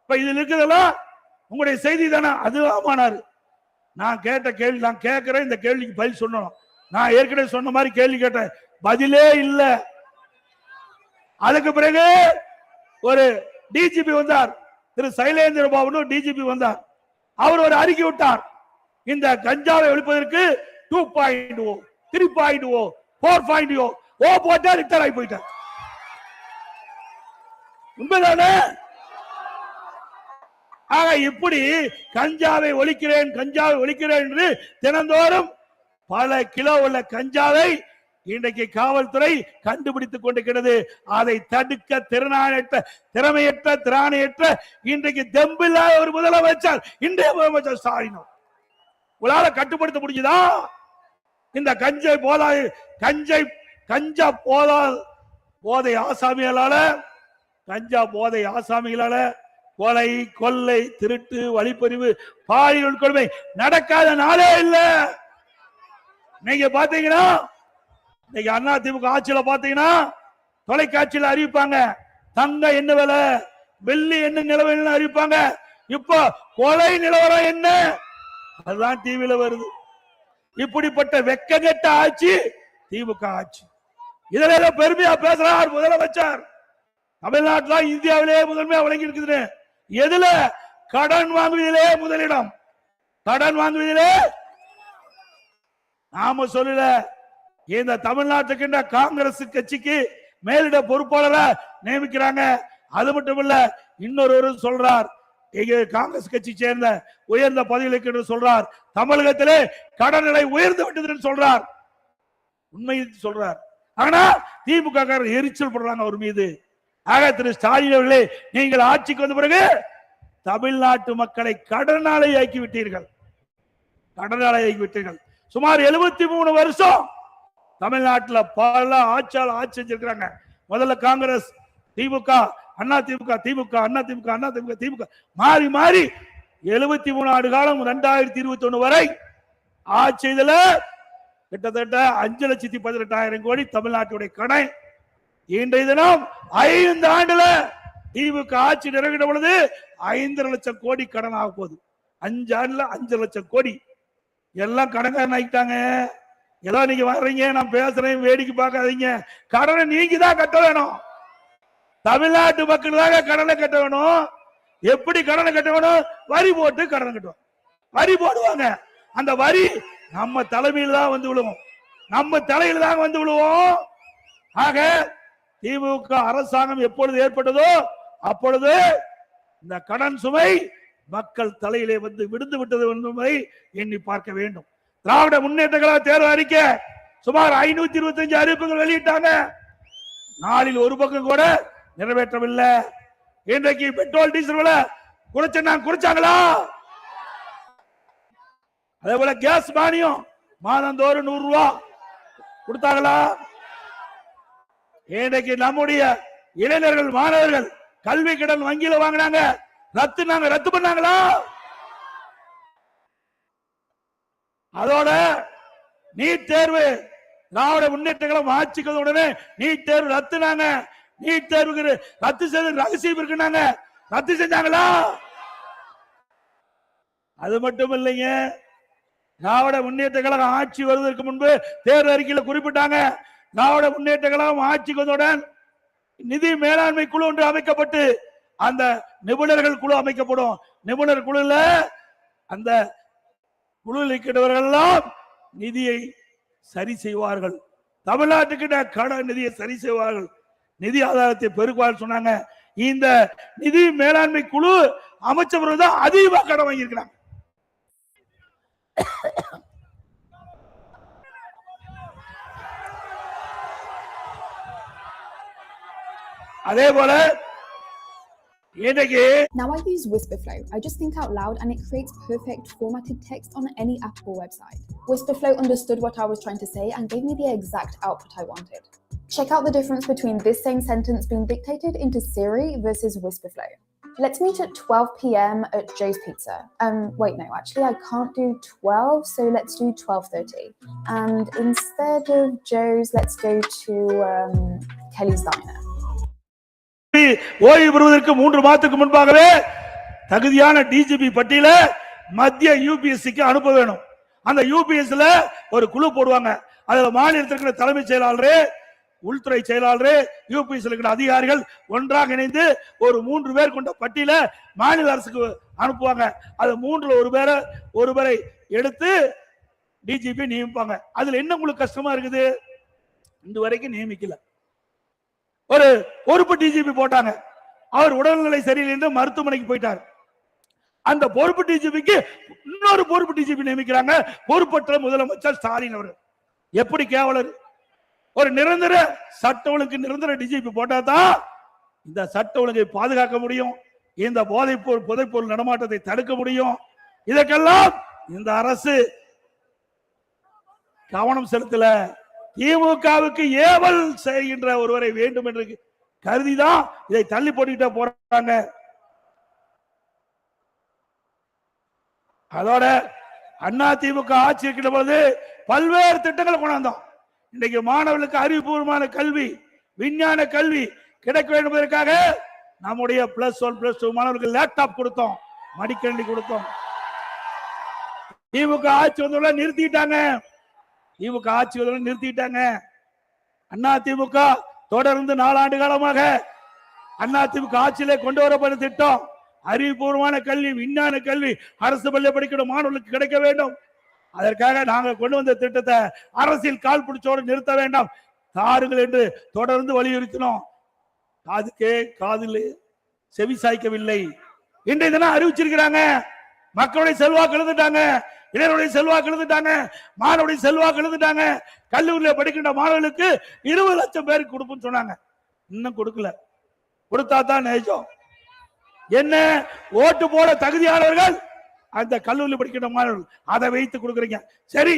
இப்ப இதுல இருக்கிறதெல்லாம் உங்களுடைய செய்தி தானே? அது ஆமானாரு. நான் கேட்ட கேள்வி, நான் கேட்கிறேன், இந்த கேள்விக்கு பதில் சொல்லணும். நான் ஏற்கனவே சொன்ன மாதிரி கேள்வி கேட்டேன், பதிலே இல்ல. அதுக்கு பிறகு ஒரு டிஜிபி வந்தார், திரு சைலேந்திர பாபு டிஜிபி வந்தார். அவர் ஒரு அறிக்கை விட்டார், இந்த கஞ்சாவை ஒழிப்பதற்கு 2.0, 3.0, 4.0 போட்டா ரிட்டர் ஆகி போயிட்டார். உண்மைதானே? ஆக இப்படி கஞ்சாவை ஒழிக்கிறேன், கஞ்சாவை ஒழிக்கிறேன் என்று தினந்தோறும் பல கிலோ உள்ள கஞ்சாவை இன்றைக்கு காவல்துறை கண்டுபிடித்துக் கொண்டிருக்கிறது. அதை தடுக்க திறமையற்ற திராணியற்ற இன்றைக்கு தெம்பில்லாத ஒரு முதலமைச்சர், இன்றைய முதலமைச்சர் ஸ்டாலின். உங்களால கட்டுப்படுத்த முடியுதா? இந்த கஞ்சா போதை ஆசாமிகளால கொலை, கொள்ளை, திருட்டு, வழிப்பறிவு, பாலியல் கொடுமை நடக்காத நாளே இல்ல. நீங்க பாத்தீங்கன்னா இன்னைக்கு அண்ணா திமுக ஆட்சியில பாத்தீங்கன்னா தொலைக்காட்சியில அறிவிப்பாங்க தங்க என்ன விலை, வெள்ளி என்ன நிலவரம் அறிவிப்பாங்க. இப்ப கொலை நிலவரம் என்ன, அதுதான் டிவியில வருது. இப்படிப்பட்ட வெக்ககெட்ட ஆட்சி திமுக ஆட்சி. இதுல பெருமையா பேசுறார் முதலமைச்சர். தமிழ்நாட்டில் இந்தியாவிலே முதன்மையா வழங்கி இருக்குது. எதுல? கடன் வாங்குவதிலே முதலிடம். கடன் வாங்குவதிலே நாம சொல்லல. இந்த தமிழ்நாட்டுக்கு காங்கிரஸ் கட்சிக்கு மேலிட பொறுப்பாளரை நியமிக்கிறாங்க. அது மட்டும் இல்ல, இன்னொரு சொல்றார், காங்கிரஸ் கட்சி சேர்ந்த உயர்ந்த பதவிகளுக்கு சொல்றார், தமிழகத்திலே கடன் நிலை உயர்ந்து விட்டது சொல்றார். உண்மை சொல்றார். ஆனா திமுக எரிச்சல் படுறாங்க அவர் மீது. ஆக திரு ஸ்டாலின் அவர்களே, நீங்கள் ஆட்சிக்கு வந்த பிறகு தமிழ்நாட்டு மக்களை கடனாளி ஆக்கி விட்டீர்கள். சுமார் 73 வருஷம் தமிழ்நாட்டில் பல ஆட்சியாளர் ஆட்சி செஞ்சிருக்கிறாங்க. முதல்ல காங்கிரஸ், திமுக, அண்ணா திமுக, திமுக, அண்ணா திமுக, அண்ணா திமுக, திமுக மாறி மாறி 73 ஆண்டு காலம் 2021 வரை ஆட்சி செய்தல கிட்டத்தட்ட 5,18,000 கோடி தமிழ்நாட்டுடைய கடன். இன்றைய தினம் 5 ஆண்டுல திமுக ஆட்சி நிறைவேற்ற பொழுது 5,5 லட்சம் கோடி கடன் ஆக போகுது. 5 ஆண்டுல 5 லட்சம் கோடி. எல்லாம் கடன்காரன் ஆகிட்டாங்க. எல்லாம் நீங்க வர்றீங்க, நான் பேசுறேன், வேடிக்கை பார்க்காதீங்க. கடனை நீங்க தான் கட்ட வேணும். தமிழ்நாட்டு மக்கள் தான் கடனை கட்ட வேணும். எப்படி கடனை கட்ட வேணும்? வரி போட்டு கடனை கட்டுவோம். வரி போடுவாங்க. அந்த வரி நம்ம தலைமையில் தான் வந்து விழுவோம். நம்ம தலையில் தான் வந்து விழுவோம். ஆக திமுக அரசாங்கம் எப்பொழுது ஏற்பட்டதோ அப்பொழுது இந்த கடன் சுமை மக்கள் தலையிலே வந்து விழுந்து விட்டது என்பதை எண்ணி பார்க்க வேண்டும். திராவிட முன்னேற்ற கழக தேர்தல் அறிக்கை சுமார் 525 அறிவிப்புகள் வெளியிட்டாங்க. நாளில் ஒரு பக்கம் கூட நிறைவேற்றவில்லை. இன்றைக்கு பெட்ரோல் டீசல் விலை குறைச்சாங்களா? அதே போல கேஸ் மானியம் மாதந்தோறும் 100 ரூபாய் கொடுத்தாங்களா? இன்றைக்கு நம்முடைய இளைஞர்கள், மாணவர்கள் கல்வி கடன் வங்கியில வாங்கினாங்க, ரத்து பண்ணாங்களா? அதோட நீட் தேர்வு திராவிட முன்னேற்ற கழகம் ஆட்சிக்கு உடனே நீட் தேர்வு ரத்துனாங்க. நீட் தேர்வுக்கு ரத்து செய்த ரகசியம் இருக்குனாங்க, ரத்து செஞ்சாங்களா? அது மட்டும் இல்லைங்க, திராவிட முன்னேற்ற கழகம் ஆட்சி வருவதற்கு முன்பு தேர்தல் அறிக்கையில் குறிப்பிட்டாங்க, திராவிட முன்னேற்ற கழகம் ஆட்சிக்கு வந்தவுடன் நிதி மேலாண்மை குழு ஒன்று அமைக்கப்பட்டு அந்த நிபுணர்கள் குழு அமைக்கப்படும். நிபுணர் குழுல அந்த குழுவில் இருக்கிறவர்கள் எல்லாம் நிதியை சரி செய்வார்கள். தமிழ்நாட்டுக்கு கடன் நிதியை சரி செய்வார்கள், நிதி ஆதாரத்தை பெருக்குவார்கள் சொன்னாங்க. இந்த நிதி மேலாண்மை குழு அமைச்சவர்கள் தான் அதிகமாக கடன் வாங்கியிருக்கிறாங்க. அதே போல now I use Whisperflow. I just think out loud and it creates perfect formatted text on any app or website. Whisperflow understood what I was trying to say and gave me the exact output I wanted. Check out the difference between this same sentence being dictated into Siri versus Whisperflow. Let's meet at 12 p.m. at Joe's Pizza. Wait, no, actually I can't do 12, so let's do 12:30. And instead of Joe's, let's go to Kelly's Diner. ஓய்வு பெறுவதற்கு 3 மாதத்துக்கு முன்பாகவே தகுதியான DGP பட்டியல மத்திய யூபிஎஸ்சிக்கு அனுப்ப வேணும். அந்த யூபிஎஸ்ல ஒரு குழு போடுவாங்க. அதுல மாநிலத்திற்கு தலைமைச் செயலாளர், உள்துறை செயலாளர், யூபிஎஸ்ல இருக்கிற அதிகாரிகள் ஒன்றாக இணைந்து ஒரு 3 பேர் கொண்ட பட்டியல மாநில அரசுக்கு அனுப்புவாங்க. அது 3ல் ஒருவரை எடுத்து டிஜிபி நியமிப்பாங்க. அதுல என்ன உங்களுக்கு கஷ்டமா இருக்குது? இந்த வரைக்கும் நியமிக்கல. ஒரு பொறுப்பு டிஜிபி போட்டாங்க. அவர் உடல்நிலை சரியில்லை, மருத்துவமனைக்கு போயிட்டார். அந்த பொறுப்பு டிஜிபிக்கு இன்னொரு பொறுப்பு டிஜிபி நியமிக்கிறாங்க, பொறுப்பற்ற முதலமைச்சர் ஸ்டாலின் அவர்கள். எப்படி கேவலர்! ஒரு நிரந்தர சட்ட ஒழுங்கு நிரந்தர டிஜிபி போட்டா தான் இந்த சட்ட ஒழுங்கை பாதுகாக்க முடியும், இந்த போதைப்பொருள் நடமாட்டத்தை தடுக்க முடியும். இதற்கெல்லாம் இந்த அரசு கவனம் செலுத்தல. திமுகவுக்கு ஏவல் செய்கின்ற ஒருவரை வேண்டும் என்று கருதிதான் இதை தள்ளி போட்டுக்கிட்ட போறாங்க. அதோட அண்ணா திமுக ஆட்சி இருக்கின்ற பொழுது பல்வேறு திட்டங்கள் கொண்டாந்தோம். இன்னைக்கு மாணவர்களுக்கு அறிவுபூர்வமான கல்வி, விஞ்ஞான கல்வி கிடைக்க வேண்டும் என்பதற்காக நம்முடைய +1 +2 மாணவர்களுக்கு லேப்டாப் கொடுத்தோம், மடிக்கணினி கொடுத்தோம். திமுக ஆட்சி வந்து நிறுத்திட்டாங்க. திமுக ஆட்சி வந்து நிறுத்திட்டாங்க. அண்ணா திமுக தொடர்ந்து 4 ஆண்டு காலமாக அண்ணா திமுக ஆட்சியிலே கொண்டு வரப்பட்ட திட்டம் அறிவுபூர்வமான கல்வி, விஞ்ஞான கல்வி அரசு பள்ளி படிக்கிற மாணவர்களுக்கு கிடைக்க வேண்டும். அதற்காக நாங்கள் கொண்டு வந்த திட்டத்தை அரசியல் கால் பிடிச்சோடு நிறுத்த வேண்டாம், தாருங்கள் என்று தொடர்ந்து வலியுறுத்தினோம். காதுக்கே காதில் செவி சாய்க்கவில்லை. இன்றைய தினம் அறிவிச்சிருக்கிறாங்க. மக்களுடைய செல்வாக்கு எழுந்துட்டாங்க, இளைஞருடைய செல்வாக்கு எழுந்துட்டாங்க, மாணவருடைய செல்வாக்கு எழுந்துட்டாங்க. கல்லூரியில் படிக்கின்ற மாணவர்களுக்கு 20 லட்சம் பேருக்கு கொடுப்புன்னு சொன்னாங்க. இன்னும் கொடுக்கல. கொடுத்தா தான் நேசம். என்ன ஓட்டு போட தகுதியானவர்கள் அந்த கல்லூரியில் படிக்கின்ற மாணவர்கள், அதை வைத்து கொடுக்குறீங்க. சரி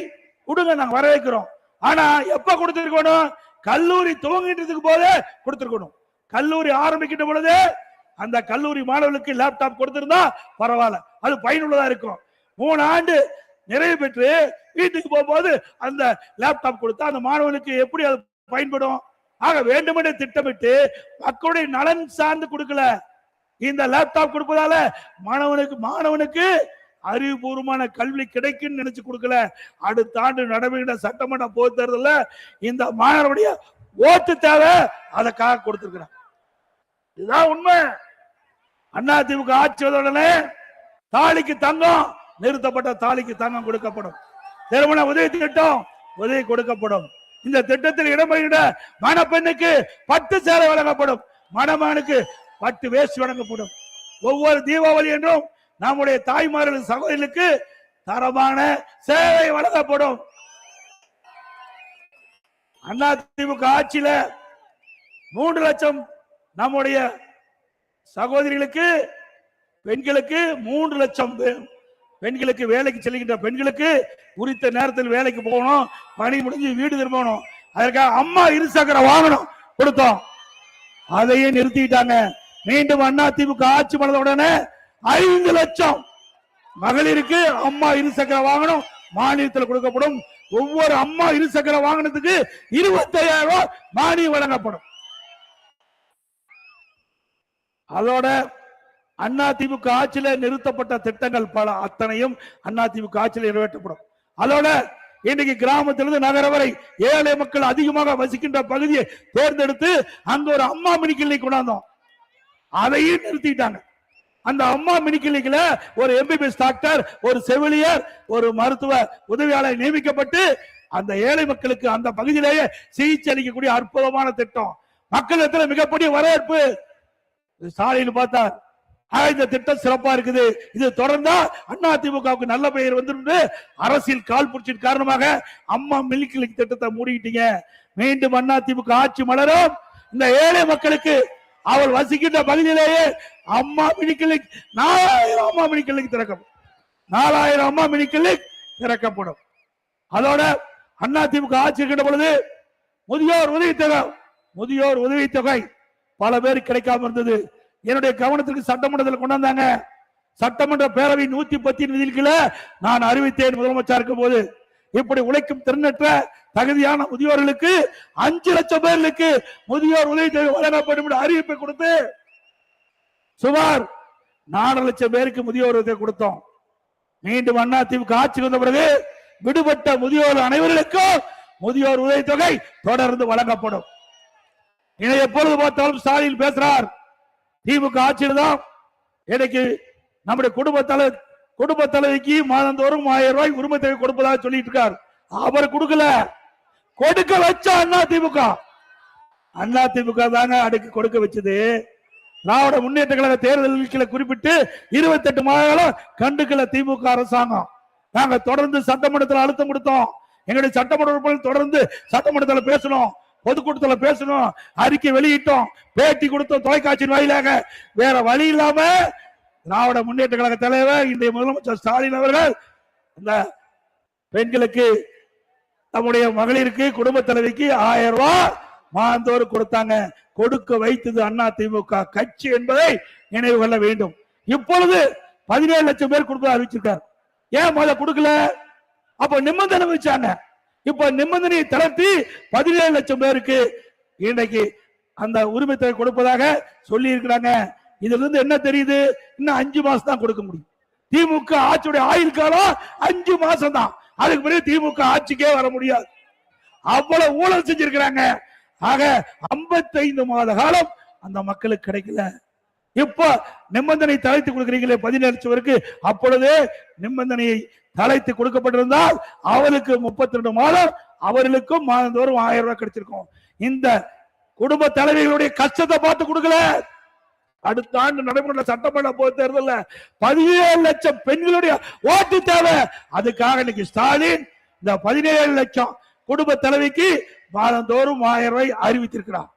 கொடுங்க, நாங்க வரவேற்கிறோம். ஆனா எப்ப கொடுத்திருக்கணும்? கல்லூரி துவங்கிட்டதுக்கு போதே கொடுத்திருக்கணும். கல்லூரி ஆரம்பிக்கின்ற பொழுது அந்த கல்லூரி மாணவர்களுக்கு லேப்டாப் கொடுத்திருந்தா பரவாயில்ல, அது பயனுள்ளதா இருக்கும். 3 ஆண்டு நிறைவு பெற்று வீட்டுக்கு போகும்போது அந்த லேப்டாப் கொடுத்தா அந்த மாணவனுக்கு எப்படி அது பயன்படும்? ஆக வேண்டுமென்றே திட்டமிட்டு மக்களுடைய நலன் சார்ந்து கொடுக்கல. இந்த லேப்டாப் கொடுப்பதால மாணவனுக்கு அறிவுபூர்வமான கல்வி கிடைக்கும் நினைச்சு கொடுக்கல. அடுத்த ஆண்டு நடைபெறுகின்ற சட்டமன்ற பொதுத் தேர்தலில் இந்த மாணவருடைய ஓட்டு தேவை, அதற்காக கொடுத்திருக்கிறார். இதுதான் உண்மை. அண்ணா திமுக ஆட்சி உடனே தாலிக்கு தங்கம் நிறுத்தப்பட்ட, தாலிக்கு தங்கம் கொடுக்கப்படும். திருமண உதவி திட்டம் உதவி கொடுக்கப்படும். இந்த திட்டத்தில் இடம்பெறுகின்ற மணப்பெண்ணுக்கு பட்டு சேலை வழங்கப்படும், மணமகனுக்கு பட்டு வேஷ்டி வழங்கப்படும். ஒவ்வொரு தீபாவளி என்றும் நம்முடைய தாய்மார்கள் சகோதரிகளுக்கு தரமான சேவை வழங்கப்படும். அண்ணா திமுக ஆட்சியில 3 லட்சம் நம்முடைய சகோதரிகளுக்கு, பெண்களுக்கு 3 லட்சம் பெண்களுக்கு வேலைக்கு செல்கின்ற பெண்களுக்கு குறித்த நேரத்தில் வேலைக்கு போகணும், பணி முடிஞ்சு வீடு திரும்பணும். அதற்காக அம்மா இருசக்கர வாகனம் கொடுத்தோம், அதையே நிறுத்திட்டாங்க. மீண்டும் அண்ணா திமுக ஆட்சி பண்ண உடனே 5 லட்சம் மகளிருக்கு அம்மா இருசக்கர வாகனம் மானியத்தில் கொடுக்கப்படும். ஒவ்வொரு அம்மா இருசக்கர வாகனத்துக்கு 25,000 ரூபாய் மானியம் வழங்கப்படும். அதோட அண்ணா திமுக ஆட்சியில் நிறுத்தப்பட்ட திட்டங்கள் பல அத்தனையும் அண்ணா திமுக ஆட்சியில் நிறைவேற்றப்படும். அதோட இன்னைக்கு கிராமத்திலிருந்து நகர வரை ஏழை மக்கள் அதிகமாக வசிக்கின்ற பகுதியை தேர்ந்தெடுத்து அங்க ஒரு அம்மா மினி கிளினிக் கொண்டாந்தோம், அதையும் நிறுத்திட்டாங்க. அந்த அம்மா மினி கிளினிக்ல ஒரு எம்பிபிஎஸ் டாக்டர், ஒரு செவிலியர், ஒரு மருத்துவ உதவியாளர் நியமிக்கப்பட்டு அந்த ஏழை மக்களுக்கு அந்த பகுதியிலேயே சிகிச்சை அளிக்கக்கூடிய அற்புதமான திட்டம். மக்களிடத்தில் மிகப்பெரிய வரவேற்பு. ஸ்டாலின் பார்த்தார், இந்த திட்டம் சிறப்பா இருக்குது, இது தொடர்ந்தா அண்ணா திமுகவுக்கு நல்ல பெயர் வந்து அரசியல் கால் புடிச்சின் காரணமாக அம்மா மினி கிளினிக் திட்டத்தை மூடிட்டீங்க. மீண்டும் அண்ணா திமுக ஆட்சி மலரும். இந்த ஏழை மக்களுக்கு அவள் வசிக்கின்ற பகுதியிலேயே அம்மா மினி கிளினிக் 4000 அம்மா மினி கிளினிக் திறக்கப்படும். 4000 அம்மா மினி கிளினிக் திறக்கப்படும். அதோட அண்ணா திமுக ஆட்சி இருக்கின்ற பொழுது முதியோர் உதவித்தொகை பல பேருக்கு கிடைக்காம இருந்தது. என்னுடைய கவனத்திற்கு சட்டமன்றத்தில் கொண்டாந்தாங்க. சட்டமன்ற பேரவை 110 விதியின் கீழே நான் அறிவித்தேன் முதலமைச்சர் இருக்கும் போது. இப்படி உழைக்கும் திறனற்ற தகுதியான முதியோர்களுக்கு 5 லட்சம் பேர்களுக்கு முதியோர் உதவித்தொகை வழங்கப்படும் என்று அறிவிப்பை கொடுத்து சுமார் 4 லட்சம் பேருக்கு முதியோர் உதவி கொடுத்தோம். மீண்டும் அண்ணா திமுக ஆட்சி வந்த பிறகு விடுபட்ட முதியோர் அனைவருக்கும் முதியோர் உதவித்தொகை தொடர்ந்து வழங்கப்படும். இதை எப்பொழுது பார்த்தாலும் ஸ்டாலின் பேசுறார். திமுக ஆட்சியில் தான் இன்னைக்கு நம்முடைய குடும்ப தலைவிக்கு மாதந்தோறும் 1000 ரூபாய் உரிமை தொகை கொடுப்பதாக சொல்லிட்டு இருக்கார். அவர் கொடுக்கல, கொடுக்க வச்ச அண்ணா திமுக தாங்க அடுக்கு கொடுக்க வச்சது. திராவிட முன்னேற்ற கழக தேர்தல்களை குறிப்பிட்டு 28 மாதங்களும் கண்டுக்கல திமுக அரசாங்கம். நாங்க தொடர்ந்து சட்டமன்றத்தில் அழுத்தம் கொடுத்தோம். எங்களுடைய சட்டமன்ற உறுப்பினர்கள் தொடர்ந்து சட்டமன்றத்தில் பேசணும், பொதுக்கூட்டத்தில் பேசணும், அறிக்கை வெளியிட்டோம், பேட்டி கொடுத்தோம் தொலைக்காட்சியின் வாயிலாக. வேற வழி இல்லாம திராவிட முன்னேற்ற கழக தலைவர் இன்றைய முதலமைச்சர் ஸ்டாலின் அவர்கள் இந்த பெண்களுக்கு நம்முடைய மகளிருக்கு குடும்ப தலைவிக்கு 1000 ரூபாய் மாதந்தோறும் கொடுத்தாங்க. கொடுக்க வைத்தது அதிமுக கட்சி என்பதை நினைவு கொள்ள வேண்டும். இப்பொழுது 17 லட்சம் பேர் கொடுக்க அறிவிச்சிருக்காரு. ஏன் முதல்ல கொடுக்கல? அப்ப நிபந்தனை வச்சாங்க. இப்ப நிபந்தனையை தளர்த்தி 17 லட்சம் பேருக்கு இன்னைக்கு அந்த உரிமை தொகை கொடுப்பதாக சொல்லி இருக்கிறாங்க. இதுல இருந்து என்ன தெரியுது? இன்னும் 5 மாசம் தான் கொடுக்க முடியும். திமுக ஆட்சியுடைய ஆயுள் காலம் 5 மாசம் தான். அதுக்கு பிறகு திமுக ஆட்சிக்கே வர முடியாது. அவ்வளவு ஊழல் செஞ்சிருக்கிறாங்க. ஆக 55 மாத காலம் அந்த மக்களுக்கு கிடைக்கல. இப்ப நிபந்தனை தளர்த்தி கொடுக்கிறீங்களே 17 லட்சம் பேருக்கு, அப்பொழுது நிபந்தனையை தளர்த்தி கொடுக்கப்பட்டிருந்தால் அவருக்கு 32 மாதம், அவர்களுக்கும் மாதந்தோறும் 1000 ரூபாய் கிடைச்சிருக்கும். இந்த குடும்ப தலைவிகளுடைய கஷ்டத்தை பார்த்து கொடுக்கல. அடுத்த ஆண்டு நடைமுறை சட்டமன்ற பொது தேர்தலில் 17 லட்சம் பெண்களுடைய ஓட்டு தேவை. அதுக்காக இன்னைக்கு ஸ்டாலின் இந்த 17 லட்சம் குடும்ப தலைவிக்கு மாதந்தோறும் 1000 ரூபாய் அறிவித்திருக்கிறார்.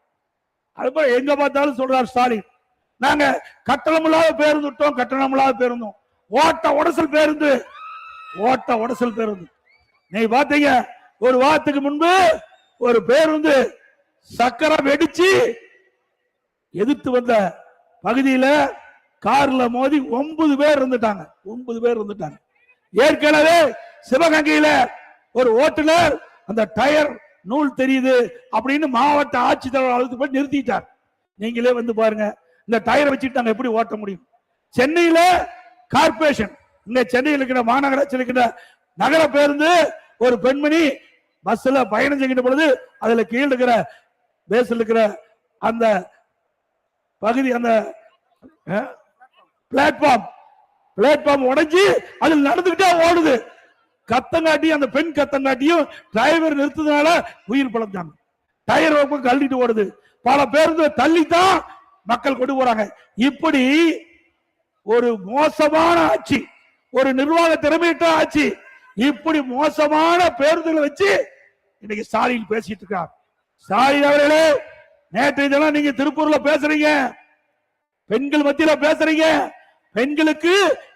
அதுபோல எங்க பார்த்தாலும் சொல்றார் ஸ்டாலின், நாங்க கட்டணமில்லாத பேருந்து விட்டோம், கட்டணமில்லாத பேருந்தோம், ஓட்ட உடசல் பேருந்து, ஓட்ட உடசல் பேருந்து. நீ பாத்தீங்க, ஒரு வாரத்துக்கு முன்பு ஒரு பேருந்து சக்கரம் வெடிச்சு எதிர்த்து வந்த பகுதியில கார்ல மோதி 9 பேர் இருந்துட்டாங்க. 9 பேர் இருந்துட்டாங்க. ஏற்கனவே சிவகங்கையில ஒரு ஓட்டுநர் அந்த டயர் நூல் தெரியுது அப்படின்னு மாவட்ட ஆட்சித்தலைவர் அழைத்து போய் நிறுத்திட்டார். நீங்களே வந்து பாருங்க, இந்த டயரை வச்சுட்டு நாங்க எப்படி ஓட்ட முடியும்? சென்னையில கார்பரேஷன், இங்க சென்னையில் இருக்கிற மாநகராட்சி இருக்கிற நகர பேருந்து ஒரு பெண்மணி பஸ்ல பயணம் செய்கின்ற பொழுது அதுல கீழே இருக்கிற பேஸ்ல இருக்கிற அந்த பகுதி, அந்த பிளாட்ஃபார்ம் உடைஞ்சு அதில் நடந்துகிட்டே ஓடுது. கத்தங்காட்டி, அந்த பெண் கத்தங்காட்டியும் டிரைவர் நிறுத்ததுனால உயிர் பழந்தாங்க. டயர் கழட்டிட்டு ஓடுது. பல பேருந்து தள்ளித்தான் மக்கள் கொண்டு போறாங்க. இப்படி ஒரு மோசமான ஆட்சி, ஒரு நிர்வாக திறமையற்ற ஆட்சி, இப்படி மோசமான பேருந்துகளை வச்சு இன்னைக்கு ஸ்டாலின் பேசிட்டு இருக்கார். ஸ்டாலின் அவர்களே, நேற்று இதெல்லாம் நீங்க திருப்பூர்ல பேசுறீங்க, பெண்கள் மத்தியில பேசுறீங்க, பெண்களுக்கு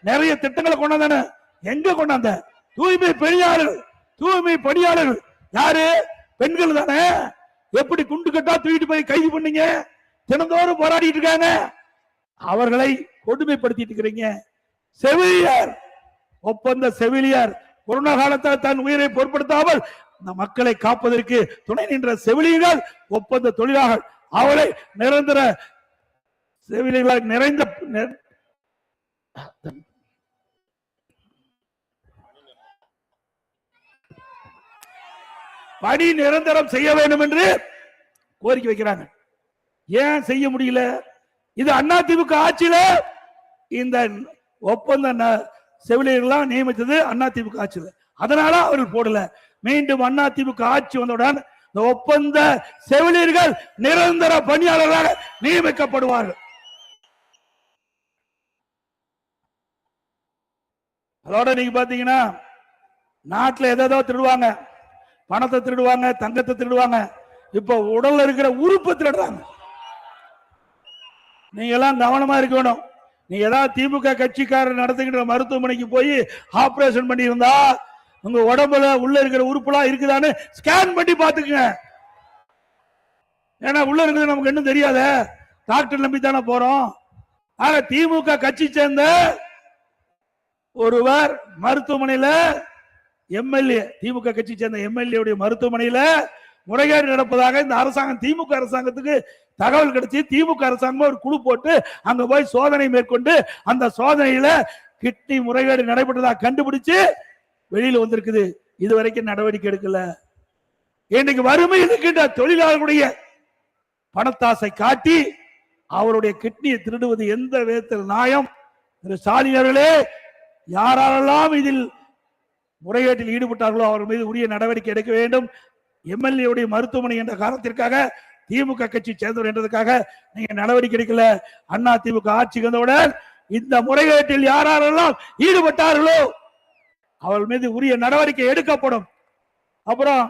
நிறைய திட்டங்களை கொண்டாந்தானே, எங்க கொண்டாந்த? தூய்மை பணியாளர்கள், தூய்மை பணியாளர்கள் யாரு? பெண்கள் தானே. எப்படி குண்டு கட்டா தூக்கிட்டு போய் கைது பண்ணீங்க? தினந்தோறும் போராடிட்டு இருக்காங்க. அவர்களை கொடுமைப்படுத்திட்டு இருக்கிறீங்க. செவிலியர், ஒப்பந்த செவிலியர் கொரோனா காலத்தில் தன் உயிரை பொருட்படுத்தாமல் இந்த மக்களை காப்பதற்கு துணை நின்ற செவிலியர்கள், ஒப்பந்த தொழிலாளர்கள், அவரை நிரந்தர செவிலியர்களாக நிறைந்த பணி நிரந்தரம் செய்ய வேண்டும் என்று கோரிக்கை வைக்கிறாங்க. ஏன் செய்ய முடியல? இது அதிமுக ஆட்சியில இந்த ஒப்பந்த செவிலியர்கள் நியமித்தது அதிமுக ஆட்சியில், அதனால அவர்கள் போடல. மீண்டும் அதிமுக ஆட்சி வந்தவுடன் இந்த ஒப்பந்த செவிலியர்கள் நிரந்தர பணியாளர்களாக நியமிக்கப்படுவார்கள். அதோட நீங்க பாத்தீங்கன்னா நாட்டில் எதோ திருடுவாங்க, பணத்தை திருடுவாங்க, தங்கத்தை திருடுவாங்க, இப்ப உடல்ல இருக்கிற உறுப்பை திருடுறாங்க. நீங்க எல்லாம் கவனமா இருக்கணும். நீங்க ஏதாவது திமுக கட்சிக்காரர் நடத்துகின்ற மருத்துவமனைக்கு போய் ஆபரேஷன் பண்ணி இருந்தா உங்க உடம்புல உள்ள இருக்கிற உறுப்புலாம் இருக்குதான்னு ஸ்கேன் பண்ணி பாத்துக்குங்க. ஏன்னா உள்ள இருக்கிறது நமக்கு இன்னும் தெரியாத, டாக்டர் நம்பி தானே போறோம். ஆக திமுக கட்சி சேர்ந்த ஒருவர் மருத்துவமனையில எம்எல்ஏ, திமுக கட்சி சேர்ந்த எம்எல்ஏ மருத்துவமனையில முறைகேடு நடப்பதாக இந்த அரசாங்கம், திமுக அரசாங்கத்துக்கு தகவல் கிடைச்சி திமுக அரசாங்கம் ஒரு குழு போட்டு அங்க போய் சோதனை மேற்கொண்டு அந்த சோதனையில கிட்னி முறைகேடு நடைபெற்றதாக கண்டுபிடிச்சு வெளியில வந்திருக்குது. இதுவரைக்கும் நடவடிக்கை எடுக்கல. இன்னைக்கு வறுமை இருக்கின்ற தொழிலாளர்களுடைய பணத்தாசை காட்டி அவருடைய கிட்னியை திருடுவது எந்த விதத்தில் நியாயம்? திரு ஸ்டாலின் அவர்களே, யாரெல்லாம் இதில் முறைகேட்டில் ஈடுபட்டார்களோ அவர் மீது உரிய நடவடிக்கை எடுக்க வேண்டும். எம்எல்ஏ மருத்துவமனை என்ற காரணத்திற்காக, திமுக கட்சி சேர்ந்தவர் என்றதுக்காக நீங்க நடவடிக்கை எடுக்கல. அண்ணா திமுக ஆட்சிக்கு வந்தவுடன் இந்த முறைகேட்டில் யாரெல்லாம் ஈடுபட்டார்களோ அவர்கள் மீது உரிய நடவடிக்கை எடுக்கப்படும். அப்புறம்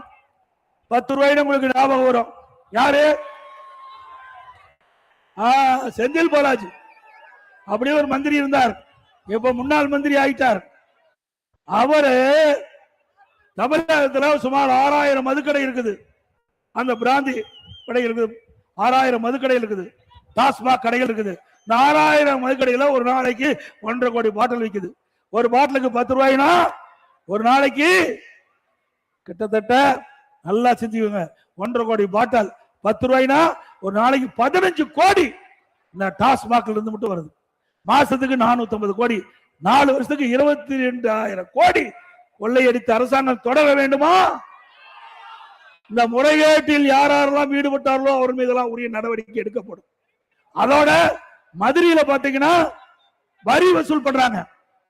10 ரூபாயிடம் உங்களுக்கு ஞாபகம் வரும். யாரு? செந்தில் பாலாஜி. அப்படியே ஒரு மந்திரி இருந்தார், இப்ப முன்னாள் மந்திரி ஆயிட்டார். அவரு தமிழகத்துல சுமார் 6000 மதுக்கடை இருக்குது. அந்த பிராந்தி கடைகள் இருக்குது, 6000 மதுக்கடைகள் இருக்குது, டாஸ்மாக் கடைகள் இருக்குது. இந்த 6000 மதுக்கடையில ஒரு நாளைக்கு 1.5 கோடி பாட்டில் விற்குது. ஒரு பாட்டிலுக்கு 10 ரூபாய்னா ஒரு நாளைக்கு கிட்டத்தட்ட நல்லா செஞ்சுக்கோங்க, 1.5 கோடி பாட்டில் 10 ரூபாய்னா ஒரு நாளைக்கு 15 கோடி இந்த டாஸ்மாக்ல இருந்து மட்டும் வருது. மாசத்துக்கு 450 கோடி, 4 வருஷத்துக்கு 22,000 கோடி கொள்ளையடித்த அரசாங்கம் தொடர வேண்டுமா? இந்த முறைகேட்டில் யாரெல்லாம் ஈடுபட்டார்களோ அவர் மீதெல்லாம் உரிய நடவடிக்கை எடுக்கப்படும். அதோட மதுரையில பாத்தீங்கன்னா வரி வசூல் பண்றாங்க.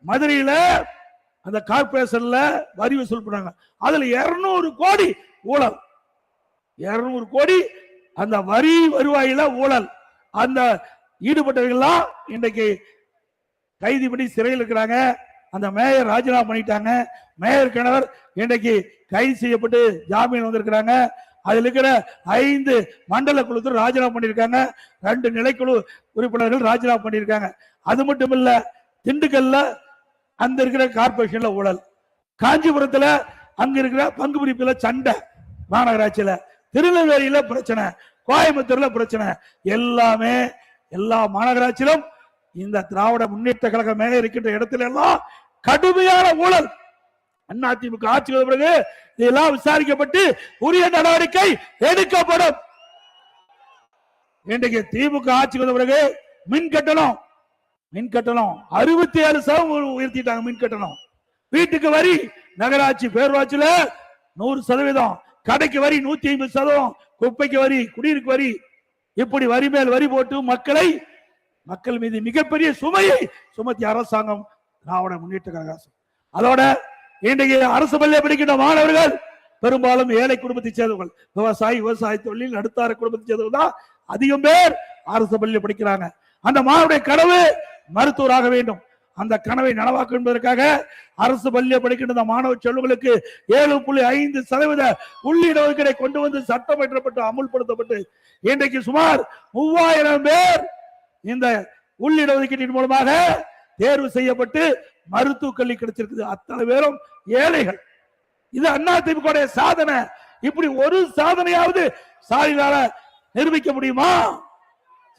மதுரையில அந்த கார்பரேஷன்ல வரி வசூல் பண்றாங்க. அதுல 200 கோடி ஊழல், 200 கோடி அந்த வரி வருவாயில ஊழல். அந்த ஈடுபட்டவர்கள்லாம் இன்றைக்கு கைது பண்ணி சிறையில் இருக்கிறாங்க. அந்த மேயர் ராஜினாமா பண்ணிட்டாங்க. மேயர் கணவர் இன்றைக்கு கைது செய்யப்பட்டு ஜாமீன் வந்திருக்கிறாங்க. அதில் இருக்கிற 5 மண்டல குழுக்கள் ராஜினாமா பண்ணியிருக்காங்க. 2 நிலைக்குழு உறுப்பினர்கள் ராஜினாமா பண்ணியிருக்காங்க. அது மட்டும் இல்ல, திண்டுக்கல்ல அந்த இருக்கிற கார்பரேஷன்ல ஊழல், காஞ்சிபுரத்துல அங்க இருக்கிற பங்கு பிரிப்புல சண்டை, மாநகராட்சியில, திருநெல்வேலியில பிரச்சனை, கோயம்புத்தூர்ல பிரச்சனை, எல்லாமே எல்லா மாநகராட்சியிலும் இந்த திராவிட முன்னேற்ற கழக மேயர் இருக்கின்ற இடத்துல எல்லாம் கடுமையான ஊழல். அதிமுக ஆட்சி வந்த பிறகு இதெல்லாம் விசாரிக்கப்பட்டு உரிய நடவடிக்கை எடுக்கப்படும். இன்றைக்கு திமுக ஆட்சி வந்த பிறகு மின் கட்டணம் 67% உயர்த்திட்டாங்க. மின் கட்டணம், வீட்டுக்கு வரி நகராட்சி பேரூராட்சியில 100%, கடைக்கு வரி 150%, குப்பைக்கு வரி, குடியிருக்கு வரி, இப்படி வரி மேல் வரி போட்டு மக்கள் மீது மிகப்பெரிய சுமையை சுமத்தி அரசாங்கம் திராவிட முன்னேற்ற கழகம். அதோட இன்றைக்கு அரசு பள்ளியை படிக்கின்ற மாணவர்கள் பெரும்பாலும் ஏழை குடும்பத்தை சேர்ந்தவர்கள், விவசாய தொழில் நடுத்தார குடும்பத்தை சேர்ந்தவர்கள் தான் அதிகம் பேர் அரசு பள்ளியில் படிக்கிறாங்க. அந்த மாணவருடைய கனவு மருத்துவராக வேண்டும். அந்த கனவை நனவாக்கும் என்பதற்காக அரசு பள்ளியை படிக்கின்ற மாணவ செல்வங்களுக்கு 7.5% உள்ளிடஒதுக்கீடை கொண்டு வந்து சட்டம் இயற்றப்பட்டு அமுல்படுத்தப்பட்டு இன்றைக்கு சுமார் 3000 பேர் இந்த உள்ளிடஒதுக்கீட்டின் மூலமாக தேர்வு செய்யப்பட்டு மருத்துவ கல்வி கிடைச்சிருக்குது. அத்தனை பேரும் ஏழைகள். இது அதிமுக சாதனை. இப்படி ஒரு சாதனையாவது ஸ்டாலினால நிரூபிக்க முடியுமா?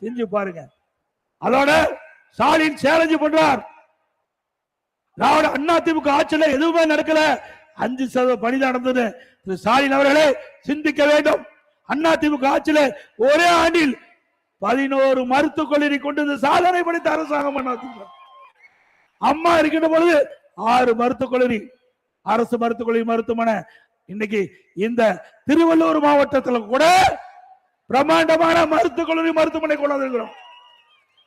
செஞ்சு பாருங்க. அதோட ஸ்டாலின் சேலஞ்ச் பண்றார். திராவிட அதிமுக ஆட்சியில் எதுவுமே நடக்கல, 5% பணி நடந்தது. ஸ்டாலின் அவர்களே சிந்திக்க வேண்டும். அதிமுக ஆட்சியில் ஒரே ஆண்டில் 11 மருத்துவக் கல்லூரி கொண்டு சாதனை படைத்த அரசாங்கம் அதிமுக. அம்மா இருக்கின்ற பொழுது 6 மருத்துவக் கல்லூரி, அரசு மருத்துவக் கல்லூரி, மருத்துவமனை. இன்னைக்கு இந்த திருவள்ளூர் மாவட்டத்தில் கூட பிரம்மாண்டமான மருத்துவக் கல்லூரி, மருத்துவமனை கொண்டு வந்திருக்கிறோம்.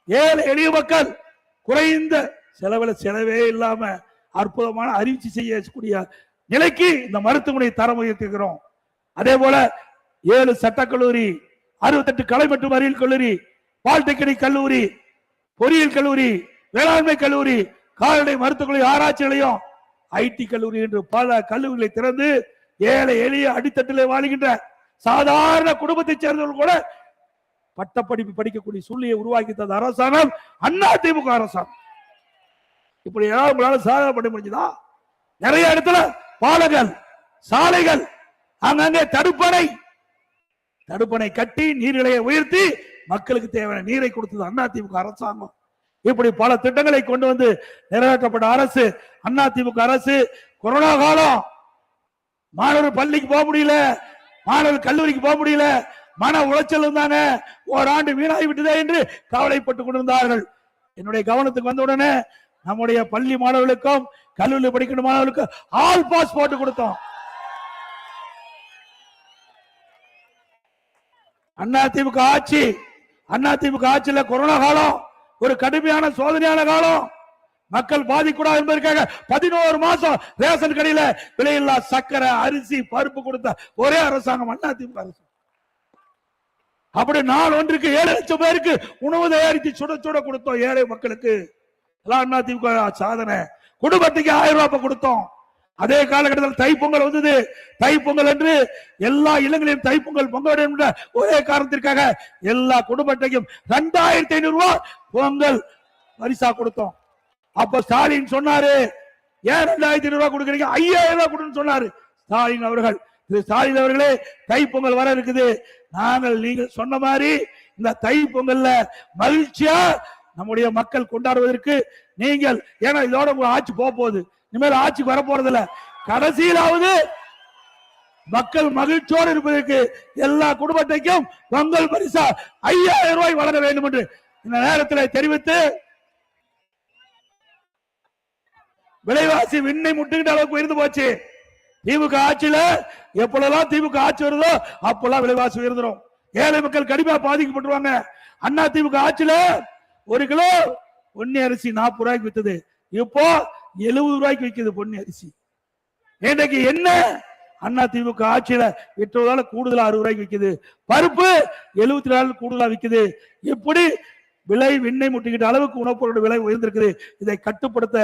ஏழை எளிய மக்கள் குறைந்த செலவே இல்லாம அற்புதமான அறிவிச்சு செய்யக்கூடிய நிலைக்கு இந்த மருத்துவமனை தரம் உயர்த்திருக்கிறோம். அதே போல 7 சட்டக்கல்லூரி, 68 கலை மற்றும் அறிவியல் கல்லூரி, பாலிடெக்னிக் கல்லூரி, பொறியியல் கல்லூரி, வேளாண்மை கல்லூரி, கால்நடை மருத்துவக் கல்லூரி, ஆராய்ச்சி நிலையம், ஐடி கல்லூரி என்று பல கல்லூரிகளை திறந்து ஏழை எளிய அடித்தட்டிலே வாழ்கின்ற சாதாரண குடும்பத்தை சேர்ந்தவர்கள் கூட பட்டப்படிப்பு படிக்கக்கூடிய சூழ்நிலையை உருவாக்கி தந்த அரசாங்கம் அதிமுக அரசாங்கம். இப்படி ஏதாவது உங்களால சாதனை பண்ண முடிஞ்சதா? நிறைய இடத்துல பாலங்கள், சாலைகள், அங்கங்கே தடுப்பணை கட்டி நீர்நிலையை உயர்த்தி மக்களுக்கு தேவையான நீரை கொடுத்தது அதிமுக அரசாங்கம். இப்படி பல திட்டங்களை கொண்டு வந்து நிறைவேற்றப்பட்ட அரசு அதிமுக அரசு. கொரோனா காலம், மாணவர் பள்ளிக்கு போக முடியல, மாணவர் கல்லூரிக்கு போக முடியல, மன உளைச்சல் இருந்தாங்க. ஓராண்டு வீணாகி விட்டதே என்று கவலைப்பட்டுக் கொண்டிருந்தார்கள். என்னுடைய கவனத்துக்கு வந்த உடனே நம்முடைய பள்ளி மாணவர்களுக்கும் கல்லூரியில் படிக்கின்ற மாணவர்களுக்கும் ஆல் பாஸ் போட்டு கொடுத்தோம். அதிமுக ஆட்சியில் கொரோனா காலம் ஒரு கடுமையான சோதனையான காலம். மக்கள் பாதிக்கூடாது என்பதற்காக 11 மாசம் ரேஷன் கடையில விலையில்லா சக்கரை, அரிசி, பருப்பு கொடுத்த ஒரே அரசாங்கம் அதிமுக அரசு. அப்படி நாள் ஒன்றுக்கு 7 லட்சம் பேருக்கு உணவு தயாரித்து சுட சுட கொடுத்தோம் ஏழை மக்களுக்கு. அதிமுக சாதனை. குடும்பத்துக்கு 1000 ரூபாய் கொடுத்தோம். அதே காலகட்டத்தில் தைப்பொங்கல் வந்தது. தைப்பொங்கல் என்று எல்லா இல்லங்களிலும் தைப்பொங்கல் பொங்க வேண்டும் என்ற ஒரே காரணத்திற்காக எல்லா குடும்பத்தையும் 2500 ரூபாய் பொங்கல் பரிசா கொடுத்தோம். அப்ப ஸ்டாலின் சொன்னாரு, ஏன் 2500 ரூபாய் கொடுக்குறீங்க, 5000 ரூபாய் கொடுன்னு சொன்னாரு. ஸ்டாலின் அவர்கள். திரு ஸ்டாலின் அவர்களே, தைப்பொங்கல் வர இருக்குது. நீங்கள் சொன்ன மாதிரி இந்த தைப்பொங்கல்ல மகிழ்ச்சியா நம்முடைய மக்கள் கொண்டாடுவதற்கு நீங்கள், ஏன்னா இதோட ஆட்சி போக போகுது, இனிமேல் ஆட்சிக்கு வர போறது இல்ல, கடைசியிலாவது மக்கள் மகிழ்ச்சியோடு இருப்பதற்கு எல்லா குடும்பத்தையும் பொங்கல் பரிசா 5000 ரூபாய் வழங்க வேண்டும் என்று இந்த நேரத்தில் தெரிவித்து, விலைவாசி விண்ணை முட்டுகிட்ட அளவுக்கு உயர்ந்து போச்சு. திமுக ஆட்சியில எப்பொழுதெல்லாம் திமுக ஆட்சி வருதோ அப்பெல்லாம் விலைவாசி உயர்ந்துடும், ஏழை மக்கள் கடுமையா பாதிக்கப்பட்டுருவாங்க. அண்ணா திமுக ஆட்சியில 1 கிலோ பொன்னி அரிசி 40 ரூபாய்க்கு வித்தது, இப்போ 70 ரூபாய்க்கு விற்குது பொன்னி அரிசி. இன்றைக்கு என்ன அண்ணா திமுக ஆட்சியில 8 ரூபாய் கூடுதலா 60 ரூபாய்க்கு விற்குது, பருப்பு 74 கூடுதலா விற்குது. இப்படி விலை விண்ணை முட்டுகிட்ட அளவுக்கு உணவுப் பொருள் விலை உயர்ந்திருக்குது. இதை கட்டுப்படுத்த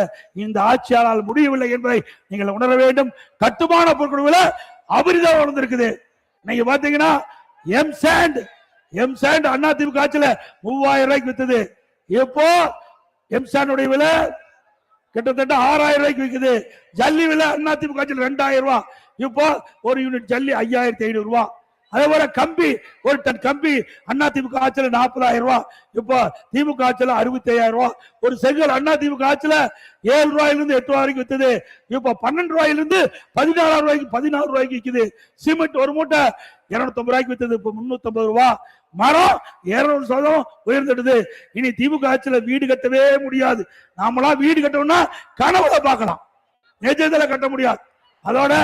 இந்த ஆட்சியாளர் முடியவில்லை என்பதை நீங்கள் உணர வேண்டும். கட்டுமான பொருட்கள் விலை அபரிதம் வளர்ந்திருக்குது. நீங்க பாத்தீங்கன்னா எம் சாண்ட் அண்ணா திமுக ஆட்சியில 3000 ரூபாய்க்கு வித்தது, இப்போ எம் சாண்டுடைய விலை கிட்டத்தட்ட 6000 ரூபாய்க்கு விற்குது. ஜல்லி விலை அண்ணா திமுக ஆட்சியில் 2000 ரூபாய், இப்போ ஒரு யூனிட் ஜல்லி 5500 ரூபாய். அதே போல கம்பி, ஒரு டன் கம்பி அண்ணா திமுக ஆட்சியில் 40000 ரூபாய், இப்போ திமுக ஆட்சியில் 65000 ரூபாய். ஒரு செங்கல் அண்ணா திமுக ஆட்சியில் 7 ரூபாயிலிருந்து 8 ரூபாய் வரைக்கும் வித்தது, இப்போ 12 ரூபாயிலிருந்து 14 ரூபாய்க்கு விற்குது. சிமெண்ட் ஒரு மூட்டை 250 ரூபாய்க்கு வித்தது, இப்போ 350 ரூபாய். மரம் 200% உயர்ந்துடுது. இனி திமுக ஆட்சியில வீடு கட்டவே முடியாது. நாமளா வீடு கட்டணும்னா கனவுல பார்க்கலாம், நிஜத்துல கட்ட முடியாது. அதோட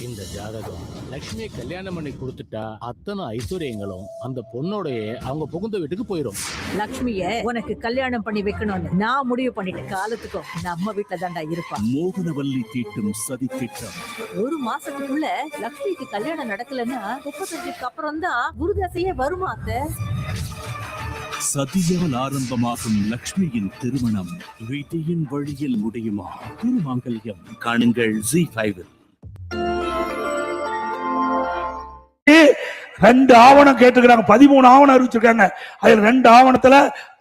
இந்த ஜாதகம் லட்சுமியை கல்யாணம் பண்ணி கொடுத்துட்டா அத்தனை ஐஸ்வர்யங்களும் அந்த பொண்ணோடைய அவங்க புகுந்த வீட்டுக்கு போயிடும். லட்சுமிய உனக்கு கல்யாணம் பண்ணி வைக்கணும்னு நான் முடிவு பண்ணிட்டேன். காலத்துக்கும் நம்ம வீட்டுல தாண்டா இருப்பான். மோகனவல்லி தீட்டும் சதி திட்டம். 1 மாசத்துக்குள்ள லட்சுமிக்கு கல்யாணம் நடக்கலன்னா 35க்கு அப்புறம் தான் குருதாசையே வருமா அத்தை? சதியால் ஆரம்பமாகும் லக்ஷ்மியின் திருமணம் விதியின் வழியில் முடியுமா? திருமாங்கல்யம் காணுங்கள் ZEE5. 2 ஆவணம் கேட்டுக்கிறாங்க, 13 ஆவணம் அறிவிச்சிருக்காங்க. அதில் 2 ஆவணத்துல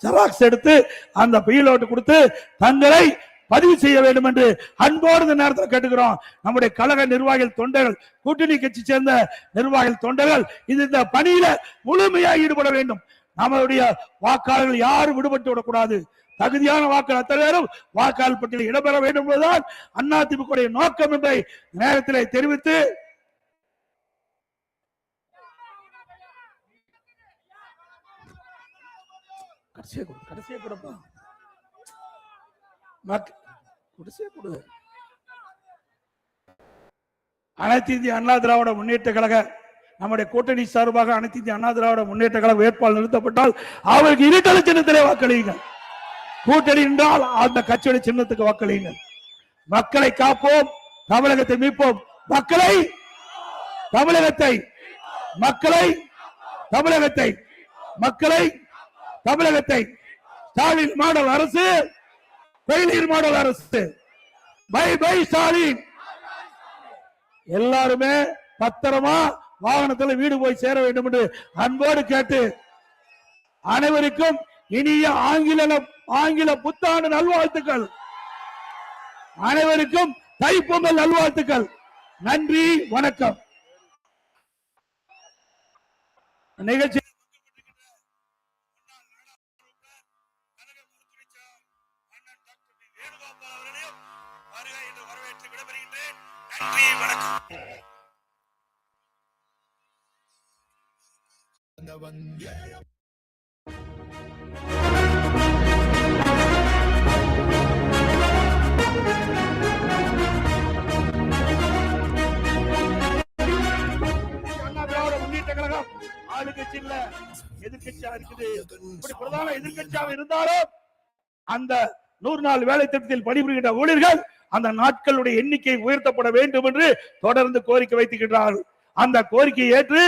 ஜெராக்ஸ் எடுத்து அந்த பீலோட்டு கொடுத்து தங்களை பதிவு செய்ய வேண்டும் என்று அன்போடு இந்த நேரத்தில் கேட்டுக்கிறோம். நம்முடைய கழக நிர்வாகிகள், தொண்டர்கள், கூட்டணி கட்சி சேர்ந்த நிர்வாகிகள், தொண்டர்கள் இந்த பணியில முழுமையாக ஈடுபட வேண்டும். நம்மளுடைய வாக்காளர்கள் யாரும் விடுபட்டு விடக்கூடாது. தகுதியான வாக்காளர் அத்தனை பேரும் வாக்காளர் பட்டியலில் இடம்பெற வேண்டும் என்பதுதான் அதிமுக நோக்கம் என்பதை நேரத்தில் தெரிவித்து, அனைத்து இந்திய அண்ணா திராவிட முன்னேற்ற கழக நம்முடைய கூட்டணி சார்பாக அனைத்து இந்திய அண்ணா திராவிட முன்னேற்ற கழக வேட்பாளர் நிறுத்தப்பட்டால் அவருக்கு இருட்டல சின்னத்திலே வாக்களியுங்கள். கூட்டணி என்றால் அந்த கட்சியுடைய சின்னத்துக்கு வாக்களியுங்கள். மக்களை காப்போம், தமிழகத்தை மீட்போம். மக்களை தமிழகத்தை ஸ்டாலின் மாடல் அரசு, பெயிலீர் மாடல் அரசு. Bye bye Stalin. எல்லாருமே பத்திரமா வாகனத்தில் வீடு போய் சேர வேண்டும் என்று அன்போடு கேட்டு அனைவருக்கும் இனிய ஆங்கில புத்தாண்டு நல்வாழ்த்துக்கள். அனைவருக்கும் தைப்பொங்கல் நல்வாழ்த்துக்கள். நன்றி, வணக்கம். நிகழ்ச்சி நன்றி, வணக்கம். ஆளுங்கட்சி இல்ல, எதிர்கட்சியா இருக்குது. இப்படி பிரதான எதிர்கட்சியாக இருந்தாலும் அந்த 100 நாள் வேலை திட்டத்தில் பணிபுரிகின்ற ஊழியர்கள் அந்த நாட்களுடைய எண்ணிக்கை உயர்த்தப்பட வேண்டும் என்று தொடர்ந்து கோரிக்கை வைத்துக்கின்றார்கள். அந்த கோரிக்கையை ஏற்று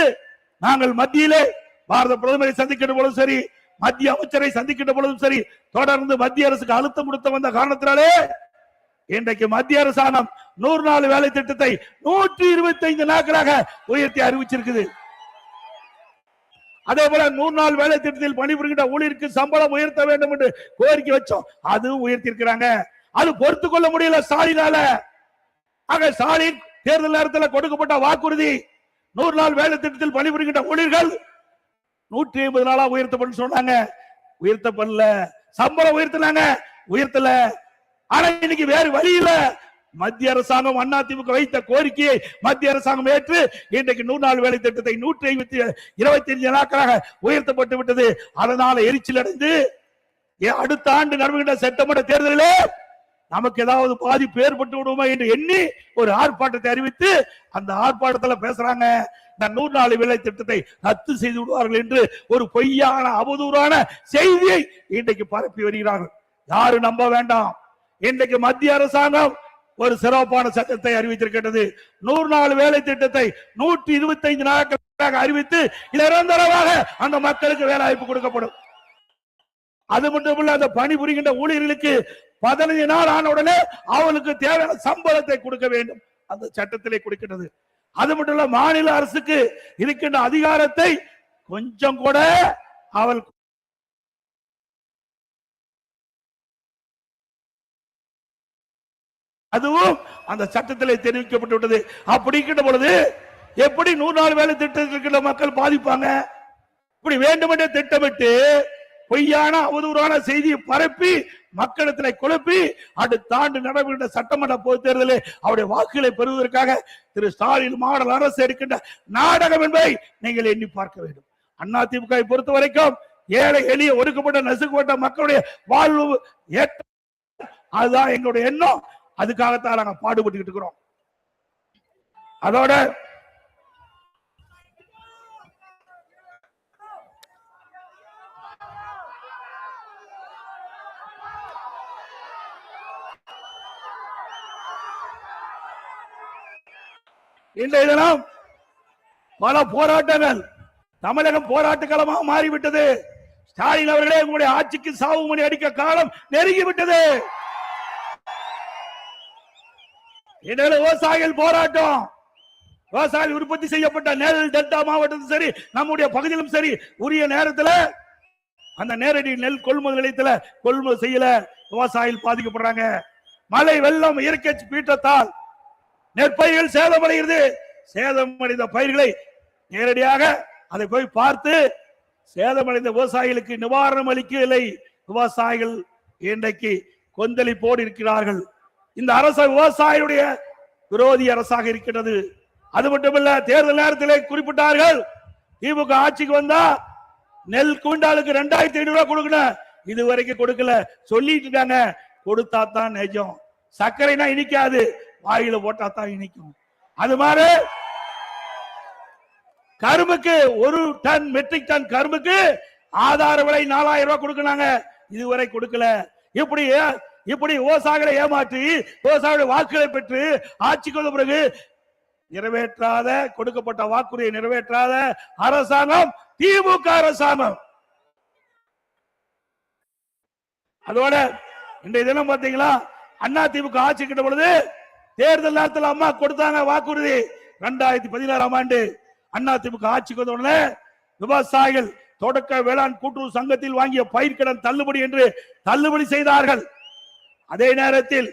நாங்கள் மத்தியிலே பாரத பிரதமரை சந்திக்கின்ற பொழுதும் சரி, மத்திய அமைச்சரை சந்திக்கின்ற பொழுதும் சரி, தொடர்ந்து மத்திய அரசுக்கு அழுத்தம் கொடுத்த வந்த காரணத்தினாலே இன்றைக்கு மத்திய அரசாங்கம் 100 நாள் வேலை திட்டத்தை 125 நாட்களாக உயர்த்தி அறிவிச்சிருக்குது. அதே போல 100 நாள் வேலை திட்டத்தில் பணிபுரிகின்ற ஊழியருக்கு சம்பளம் உயர்த்த வேண்டும் என்று கோரிக்கை வச்சோம், அதுவும் உயர்த்தி இருக்கிறாங்க. அது பொறுத்து கொள்ள முடியல ஸ்டாலினால. ஆக ஸ்டாலின் தேர்தல் நேரத்தில் கொடுக்கப்பட்ட வாக்குறுதி 100 நாள் வேலை திட்டத்தில் பணிபுரிகின்ற ஊழியர்கள் 150 நாளா உயர்த்தப்படும் சொன்னாங்க. உயர்த்தப்படல. சம்பளம் உயர்த்தினாங்க, உயர்த்தல. ஆனா இன்னைக்கு வேறு வழி இல்ல. மத்திய அரசாங்கம் அதிமுக வைத்த கோரிக்கையை மத்திய அரசாங்கம் ஏற்று இன்றைக்கு 100 நாள் வேலை திட்டத்தை 125 நாட்களாக உயர்த்தப்பட்டு விட்டது. அதனால எரிச்சல் அடைந்து அடுத்த ஆண்டு நடக்கின்ற சட்டமன்ற தேர்தலிலே நமக்கு ஏதாவது பாதிப்பு ஏற்பட்டு விடுவோமா என்று எண்ணி ஒரு ஆர்ப்பாட்டத்தை அறிவித்து அந்த ஆர்ப்பாட்டத்தில் பேசுறாங்க, இந்த 100 நாள் வேலை திட்டத்தை ரத்து செய்து விடுவார்கள் என்று ஒரு பொய்யான அவதூறான செய்தியை இன்றைக்கு பரப்பி வருகிறார்கள். யாரும் நம்ப வேண்டாம். இன்றைக்கு மத்திய அரசாங்கம் ஒரு சிறப்பான சட்டத்தை அறிவித்திருக்கிறது. 100 நாள் வேலை திட்டத்தை 125 நாட்களாக அறிவித்து நிரந்தரமாக அந்த மக்களுக்கு வேலை வாய்ப்பு கொடுக்கப்படும். அது மட்டுமல்ல, அந்த பணிபுரிகின்ற ஊழியர்களுக்கு 15 நாள் ஆன உடனே அவளுக்கு தேவையான சம்பளத்தை கொடுக்க வேண்டும். அந்த சட்டத்திலே கொடுக்கிறது. அது மட்டும் இல்ல, மாநில அரசுக்கு இருக்கின்ற அதிகாரத்தை கொஞ்சம் கூட அவள் அதுவும் அந்த சட்டத்திலே தெரிவிக்கப்பட்டு விட்டது. அப்படிங்கிற பொழுது எப்படி 100 நாள் வேலை திட்டத்தில் மக்கள் பாதிப்பாங்க? இப்படி வேண்டுமென்றே திட்டமிட்டு பொய்யான அவதூறான செய்தியை பரப்பி மக்களிடத்தில் குழப்பி அடுத்த ஆண்டு நடைபெறுகின்ற சட்டமன்ற பொதுத் தேர்தலில் அவருடைய வாக்குகளை பெறுவதற்காக திரு ஸ்டாலின் மாடல் அரசு எடுக்கின்ற நாடகம் என்பதை நீங்கள் எண்ணி பார்க்க வேண்டும். அதிமுக பொறுத்த வரைக்கும் ஏழை எளிய ஒடுக்கப்பட்ட நசுக்கப்பட்ட மக்களுடைய வாழ்வு ஏற்ற அதுதான் எங்களுடைய எண்ணம். அதுக்காகத்தான் நாங்க பாடுபட்டு இருக்கிறோம். அதோட இன்றைய தினம் பல போராட்டங்கள் தமிழகம் போராட்ட களமாக மாறிவிட்டது. ஸ்டாலின் அவர்களே, உங்களுடைய ஆட்சிக்கு சாவு மணி அடிக்க காலம் நெருங்கிவிட்டது. இன்றைய விவசாயிகள் போராட்டம், விவசாயிகள் உற்பத்தி செய்யப்பட்ட நெல் டெல்டா மாவட்டத்திலும் சரி நம்முடைய பகுதியிலும் சரி உரிய நேரத்தில் அந்த நேரடி நெல் கொள்முதல் நிலையத்தில் கொள்முதல் செய்யல, விவசாயிகள் பாதிக்கப்படுறாங்க. மழை வெள்ளம் இயற்கை பீற்றத்தால் நெற்பயிர்கள் சேதமடைகிறது. சேதமடைந்த பயிர்களை நேரடியாக அதை போய் பார்த்து சேதமடைந்த விவசாயிகளுக்கு நிவாரணம் அளிக்கவில்லை. விவசாயிகள் இன்றைக்கு கொந்தளிப்போடு இருக்கிறார்கள். இந்த அரசு விவசாயியுடைய விரோதி அரசாக இருக்கிறது. அது மட்டுமல்ல, தேர்தல் நேரத்திலே குறிப்பிட்டார்கள், திமுக ஆட்சிக்கு வந்தா நெல் குவிண்டாலுக்கு 2500 ரூபாய் கொடுக்கணும். இதுவரைக்கும் கொடுக்கல, சொல்லிட்டு இருக்காங்க. கொடுத்தா தான் நிஜம். சர்க்கரைனா இனிக்காது, வாயில போட்டா தான் இனிக்கும். அது மாதிரி கரும்புக்கு 1 டன் மெட்ரிக் டன் கரும்புக்கு ஆதார விலை 4000 ரூபாய் கொடுக்கறாங்க, இதுவரை கொடுக்கல. இப்படி விவசாயிகளை ஏமாற்றி விவசாயிகளுடைய வாக்குகளை பெற்று ஆட்சிக்கு வந்த பிறகு நிறைவேற்றாத கொடுக்கப்பட்ட வாக்குறுதியை நிறைவேற்றாத அரசாங்கம் திமுக அரசாங்கம். அதோட இன்றைய தினம் பாத்தீங்களா, அதிமுக ஆட்சி கிட்ட பொழுது தேர்தல் நேரத்தில் அம்மா கொடுத்தாங்க வாக்குறுதி. 2016ஆம் ஆண்டு அதிமுக ஆட்சிக்கு வந்த உடனே விவசாயிகள் தொடக்க வேளாண் கூட்டுறவு சங்கத்தில் வாங்கிய பயிர்க்கடன் தள்ளுபடி என்று தள்ளுபடி செய்தார்கள். அதே நேரத்தில்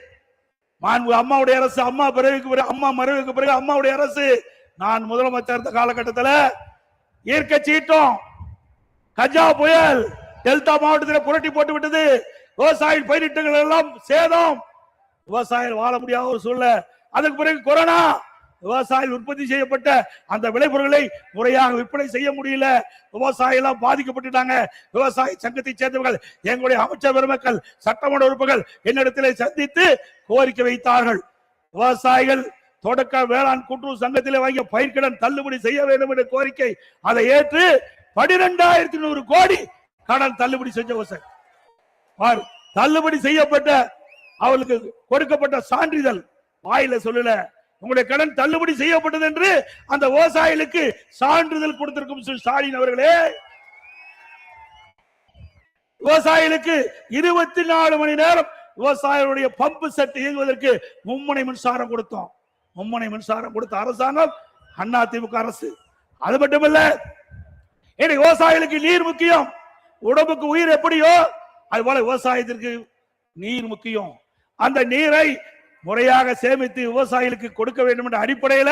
அம்மாவுடைய அரசு அம்மா மறைவுக்கு பிறகு அம்மாவுடைய அரசு நான் முதலமைச்சர் இருந்த காலகட்டத்தில் இயற்கை சீற்றம், கஜா புயல் டெல்டா மாவட்டத்தில் புரட்டி போட்டு விட்டது. விவசாய பயிரிட்டங்கள் எல்லாம் சேதம், விவசாயிகள் வாழ முடியாத ஒரு சூழ்நிலை. அதுக்கு பிறகு கொரோனா, விவசாயிகள் உற்பத்தி செய்யப்பட்ட அந்த விளைபொருட்களை முறையாக விற்பனை செய்ய முடியல, விவசாயிகள் பாதிக்கப்பட்டுட்டாங்க. விவசாய சங்கத்தை சேர்ந்தவர்கள், எங்களுடைய அமைச்சர் பெருமக்கள், சட்டமன்ற உறுப்பினர்கள் என்னிடத்திலே சந்தித்து கோரிக்கை வைத்தார்கள். விவசாயிகள் தொடக்க வேளாண் கூட்டுறவு சங்கத்திலே வாங்கிய பயிர்க்கடன் தள்ளுபடி செய்ய வேண்டும் என்ற கோரிக்கை. அதை ஏற்று 12100 கோடி கடன் தள்ளுபடி செஞ்ச விவசாயி தள்ளுபடி செய்யப்பட்ட அவளுக்கு கொடுக்கப்பட்ட சான்றிதழ் வாயில சொல்லல, உங்களுடைய கடன் தள்ளுபடி செய்யப்பட்டது என்று அந்த விவசாயிகளுக்கு சான்றிதழ் கொடுத்திருக்கும் ஸ்டாலின் அவர்களே. விவசாயிகளுக்கு 24 மணி நேரம் விவசாயிகளுடைய பம்பு செட் இயங்குவதற்கு மும்முனை மின்சாரம் கொடுத்தோம். மும்முனை மின்சாரம் கொடுத்த அரசாங்கம் அதிமுக அரசு. அது மட்டுமல்ல, விவசாயிகளுக்கு நீர் முக்கியம். உடம்புக்கு உயிர் எப்படியோ அது போல விவசாயத்திற்கு நீர் முக்கியம். அந்த நீரை முறையாக சேமித்து விவசாயிகளுக்கு கொடுக்க வேண்டும் என்ற அடிப்படையில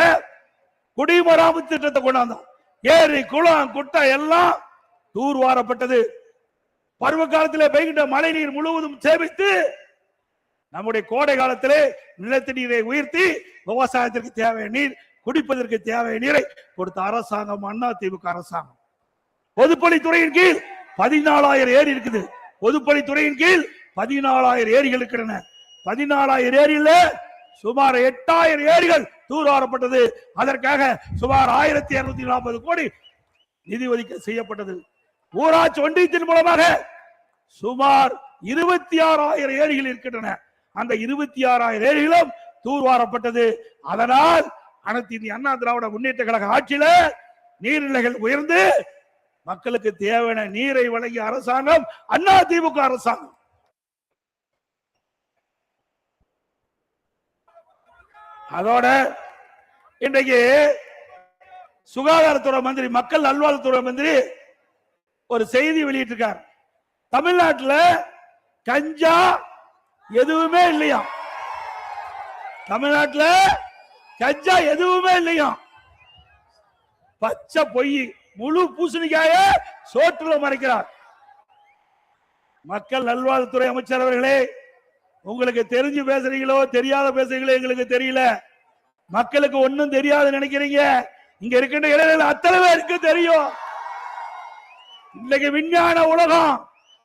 குடிமராமத்து திட்டத்தை கொண்டாந்தோம். ஏரி குளம் குட்டை எல்லாம் தூர்வாரப்பட்டது. பருவ காலத்திலே பெய்கின்ற மழை நீர் முழுவதும் சேமித்து நம்முடைய கோடை காலத்திலே நிலத்தடி நீரை உயர்த்தி விவசாயத்திற்கு தேவையான நீர், குடிப்பதற்கு தேவையான நீரை கொடுத்த அரசாங்கம் அண்ணா திமுக அரசாங்கம். பொதுப்பணித்துறையின் கீழ் 14,000 ஏரி இருக்குது. பொதுப்பணித்துறையின் கீழ் 14,000 ஏரிகள் இருக்கின்றன. 14,000 ஏரியில சுமார் 8,000 ஏரிகள் தூர்வாரப்பட்டது. அதற்காக சுமார் 1,240 கோடி நிதி ஒதுக்கீடு செய்யப்பட்டது. ஊராட்சி ஒன்றியத்தின் மூலமாக சுமார் 26,000 ஏரிகள் இருக்கின்றன. அந்த 26,000 ஏரிகளும் தூர்வாரப்பட்டது. அதனால் அனைத்து இந்திய அண்ணா திராவிட முன்னேற்ற கழக ஆட்சியில நீர்நிலைகள் உயர்ந்து மக்களுக்கு தேவையான நீரை வழங்கிய அரசாங்கம் அண்ணா திமுக அரசாங்கம். அதோட இன்றைக்கு சுகாதாரத்துறை மந்திரி, மக்கள் நல்வாழ்வுத்துறை மந்திரி ஒரு செய்தி வெளியிட்டிருக்கார். தமிழ்நாட்டில் கஞ்சா எதுவுமே இல்லையா? தமிழ்நாட்டில் கஞ்சா எதுவுமே இல்லையா? பச்சை பொய், முழு பூசணிக்காய சோற்றுல மறைக்கிறார். மக்கள் நல்வாழ்வுத்துறை அமைச்சர் அவர்களே, உங்களுக்கு தெரிஞ்சு பேசுறீங்களோ தெரியாத பேசுறீங்களோ எங்களுக்கு தெரியல. மக்களுக்கு ஒன்னும் தெரியாது நினைக்கிறீங்க. இங்க இருக்கின்ற இளைஞர்கள் அத்தனை பேருக்கு தெரியும். இன்னைக்கு விஞ்ஞான உலகம்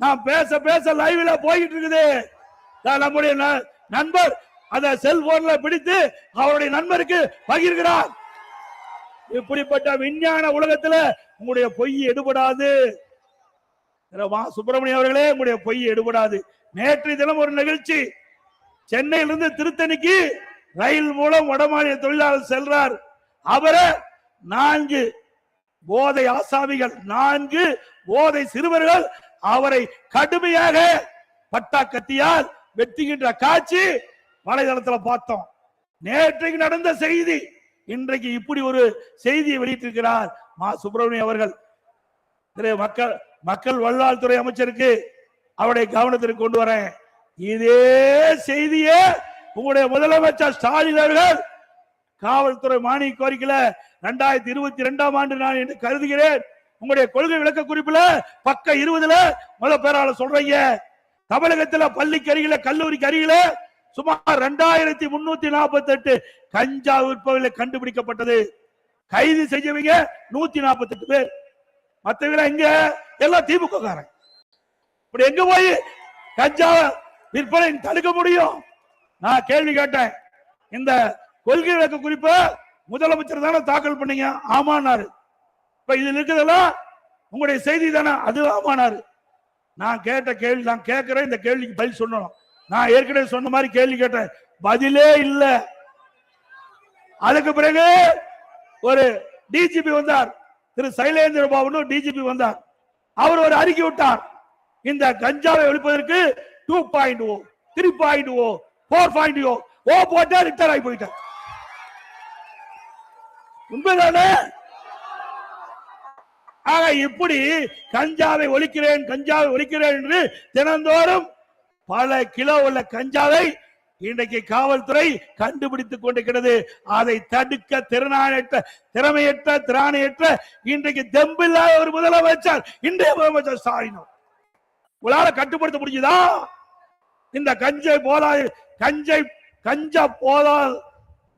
நான் பேச பேச லைவ்ல போயிட்டு இருக்குது. நம்முடைய நண்பர் அத செல்போன்ல பிடித்து அவருடைய நண்பருக்கு பகிர்கிறார். இப்படிப்பட்ட விஞ்ஞான உலகத்துல உங்களுடைய பொய் எடுபடாது. சுப்பிரமணியம் அவர்களே, உங்களுடைய பொய் எடுபடாது. நேற்று தினம் ஒரு நிகழ்ச்சி, சென்னையிலிருந்து திருத்தணிக்கு ரயில் மூலம் வடமாநில தொழிலாளர் செல்றார். அவரை 4 போதை ஆசாமிகள், 4 போதை சிறுவர்கள் அவரை கடுமையாக பட்டா கத்தியால் வெட்டுகின்ற காட்சி வலைதளத்தில் பார்த்தோம். நேற்றைக்கு நடந்த செய்தி. இன்றைக்கு இப்படி ஒரு செய்தியை வெளியிட்டிருக்கிறார் மா சுப்பிரமணியம் அவர்கள். மக்கள் நல்வாழ்வுத்துறை அமைச்சருக்கு அவருடைய கவனத்திற்கு கொண்டு வரேன். இதே செய்தியே உங்களுடைய முதலமைச்சர் ஸ்டாலின் அவர்கள் காவல்துறை மானிய கோரிக்கையில 2022ஆம் ஆண்டு நான் என்று கருதுகிறேன். உங்களுடைய கொள்கை விளக்க குறிப்புல பக்கம் 20ல முதல் பேரால சொல்றீங்க, தமிழகத்துல பள்ளிக்கு அருகில கல்லூரிக்கு அருகில சுமார் 2348 கஞ்சா விற்பவர்களை கண்டுபிடிக்கப்பட்டது. கைது செஞ்சவங்க 148 பேர். மற்றவங்க எங்க? எல்லாம் திமுக காரன். இப்படி எங்க போய் கஞ்சா விற்பனை தடுக்க முடியும்? நான் கேள்வி கேட்டேன். இந்த கொள்கை விளக்க குறிப்பை முதலமைச்சர் தானே தாக்கல் பண்ணீங்க? ஆமானாரு. இப்ப இதுல இருக்கிறதெல்லாம் உங்களுடைய செய்தி தானே? அது ஆமானாரு. நான் கேட்ட கேள்வி, நான் கேட்கிறேன், இந்த கேள்விக்கு பதில் சொல்லணும். நான் ஏற்கனவே சொன்ன மாதிரி கேள்வி கேட்டேன், பதிலே இல்ல. அதுக்கு பிறகு ஒரு டிஜிபி வந்தார், திரு சைலேந்திர பாபு டிஜிபி வந்தார். அவர் ஒரு அறிக்கை விட்டார், இந்த கஞ்சாவை ஒழிப்பதற்கு 2.0, 3.0, 4.0 போட்டா ரிட்டர் ஆகி போயிட்டார். உண்மைதானே? ஆக இப்படி கஞ்சாவை ஒழிக்கிறேன், கஞ்சாவை ஒழிக்கிறேன் என்று தினந்தோறும் பல கிலோ உள்ள கஞ்சாவை இன்றைக்கு காவல்துறை கண்டுபிடித்துக் கொண்டிருக்கிறது. அதை தடுக்க திறமையற்ற இன்றைக்கு தெம்பில்லாத ஒரு முதலமைச்சர் இன்றைய முதலமைச்சர் ஸ்டாலின். உங்களால கட்டுப்படுத்த முடியுதா? இந்த கஞ்சா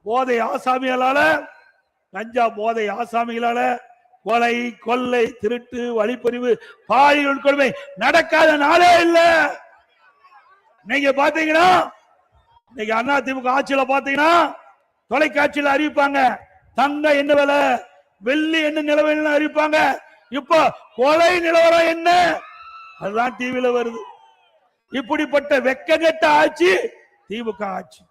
போதை ஆசாமிகளால, கஞ்சா போதை ஆசாமிகளால கொலை, கொள்ளை, திருட்டு, வழிப்பறிவு, பாலியல் கொடுமை நடக்காத நாளே இல்ல. நீங்க பாத்தீங்கன்னா இன்னைக்கு அண்ணா திமுக ஆட்சியில பாத்தீங்கன்னா தொலைக்காட்சியில அறிவிப்பாங்க, தங்க என்ன விலை, வெள்ளி என்ன நிலவரம் அறிவிப்பாங்க. இப்ப கொலை நிலவரம் என்ன, அதுதான் டிவில வருது. இப்படிப்பட்ட வெக்ககெட்ட ஆட்சி திமுக ஆட்சி.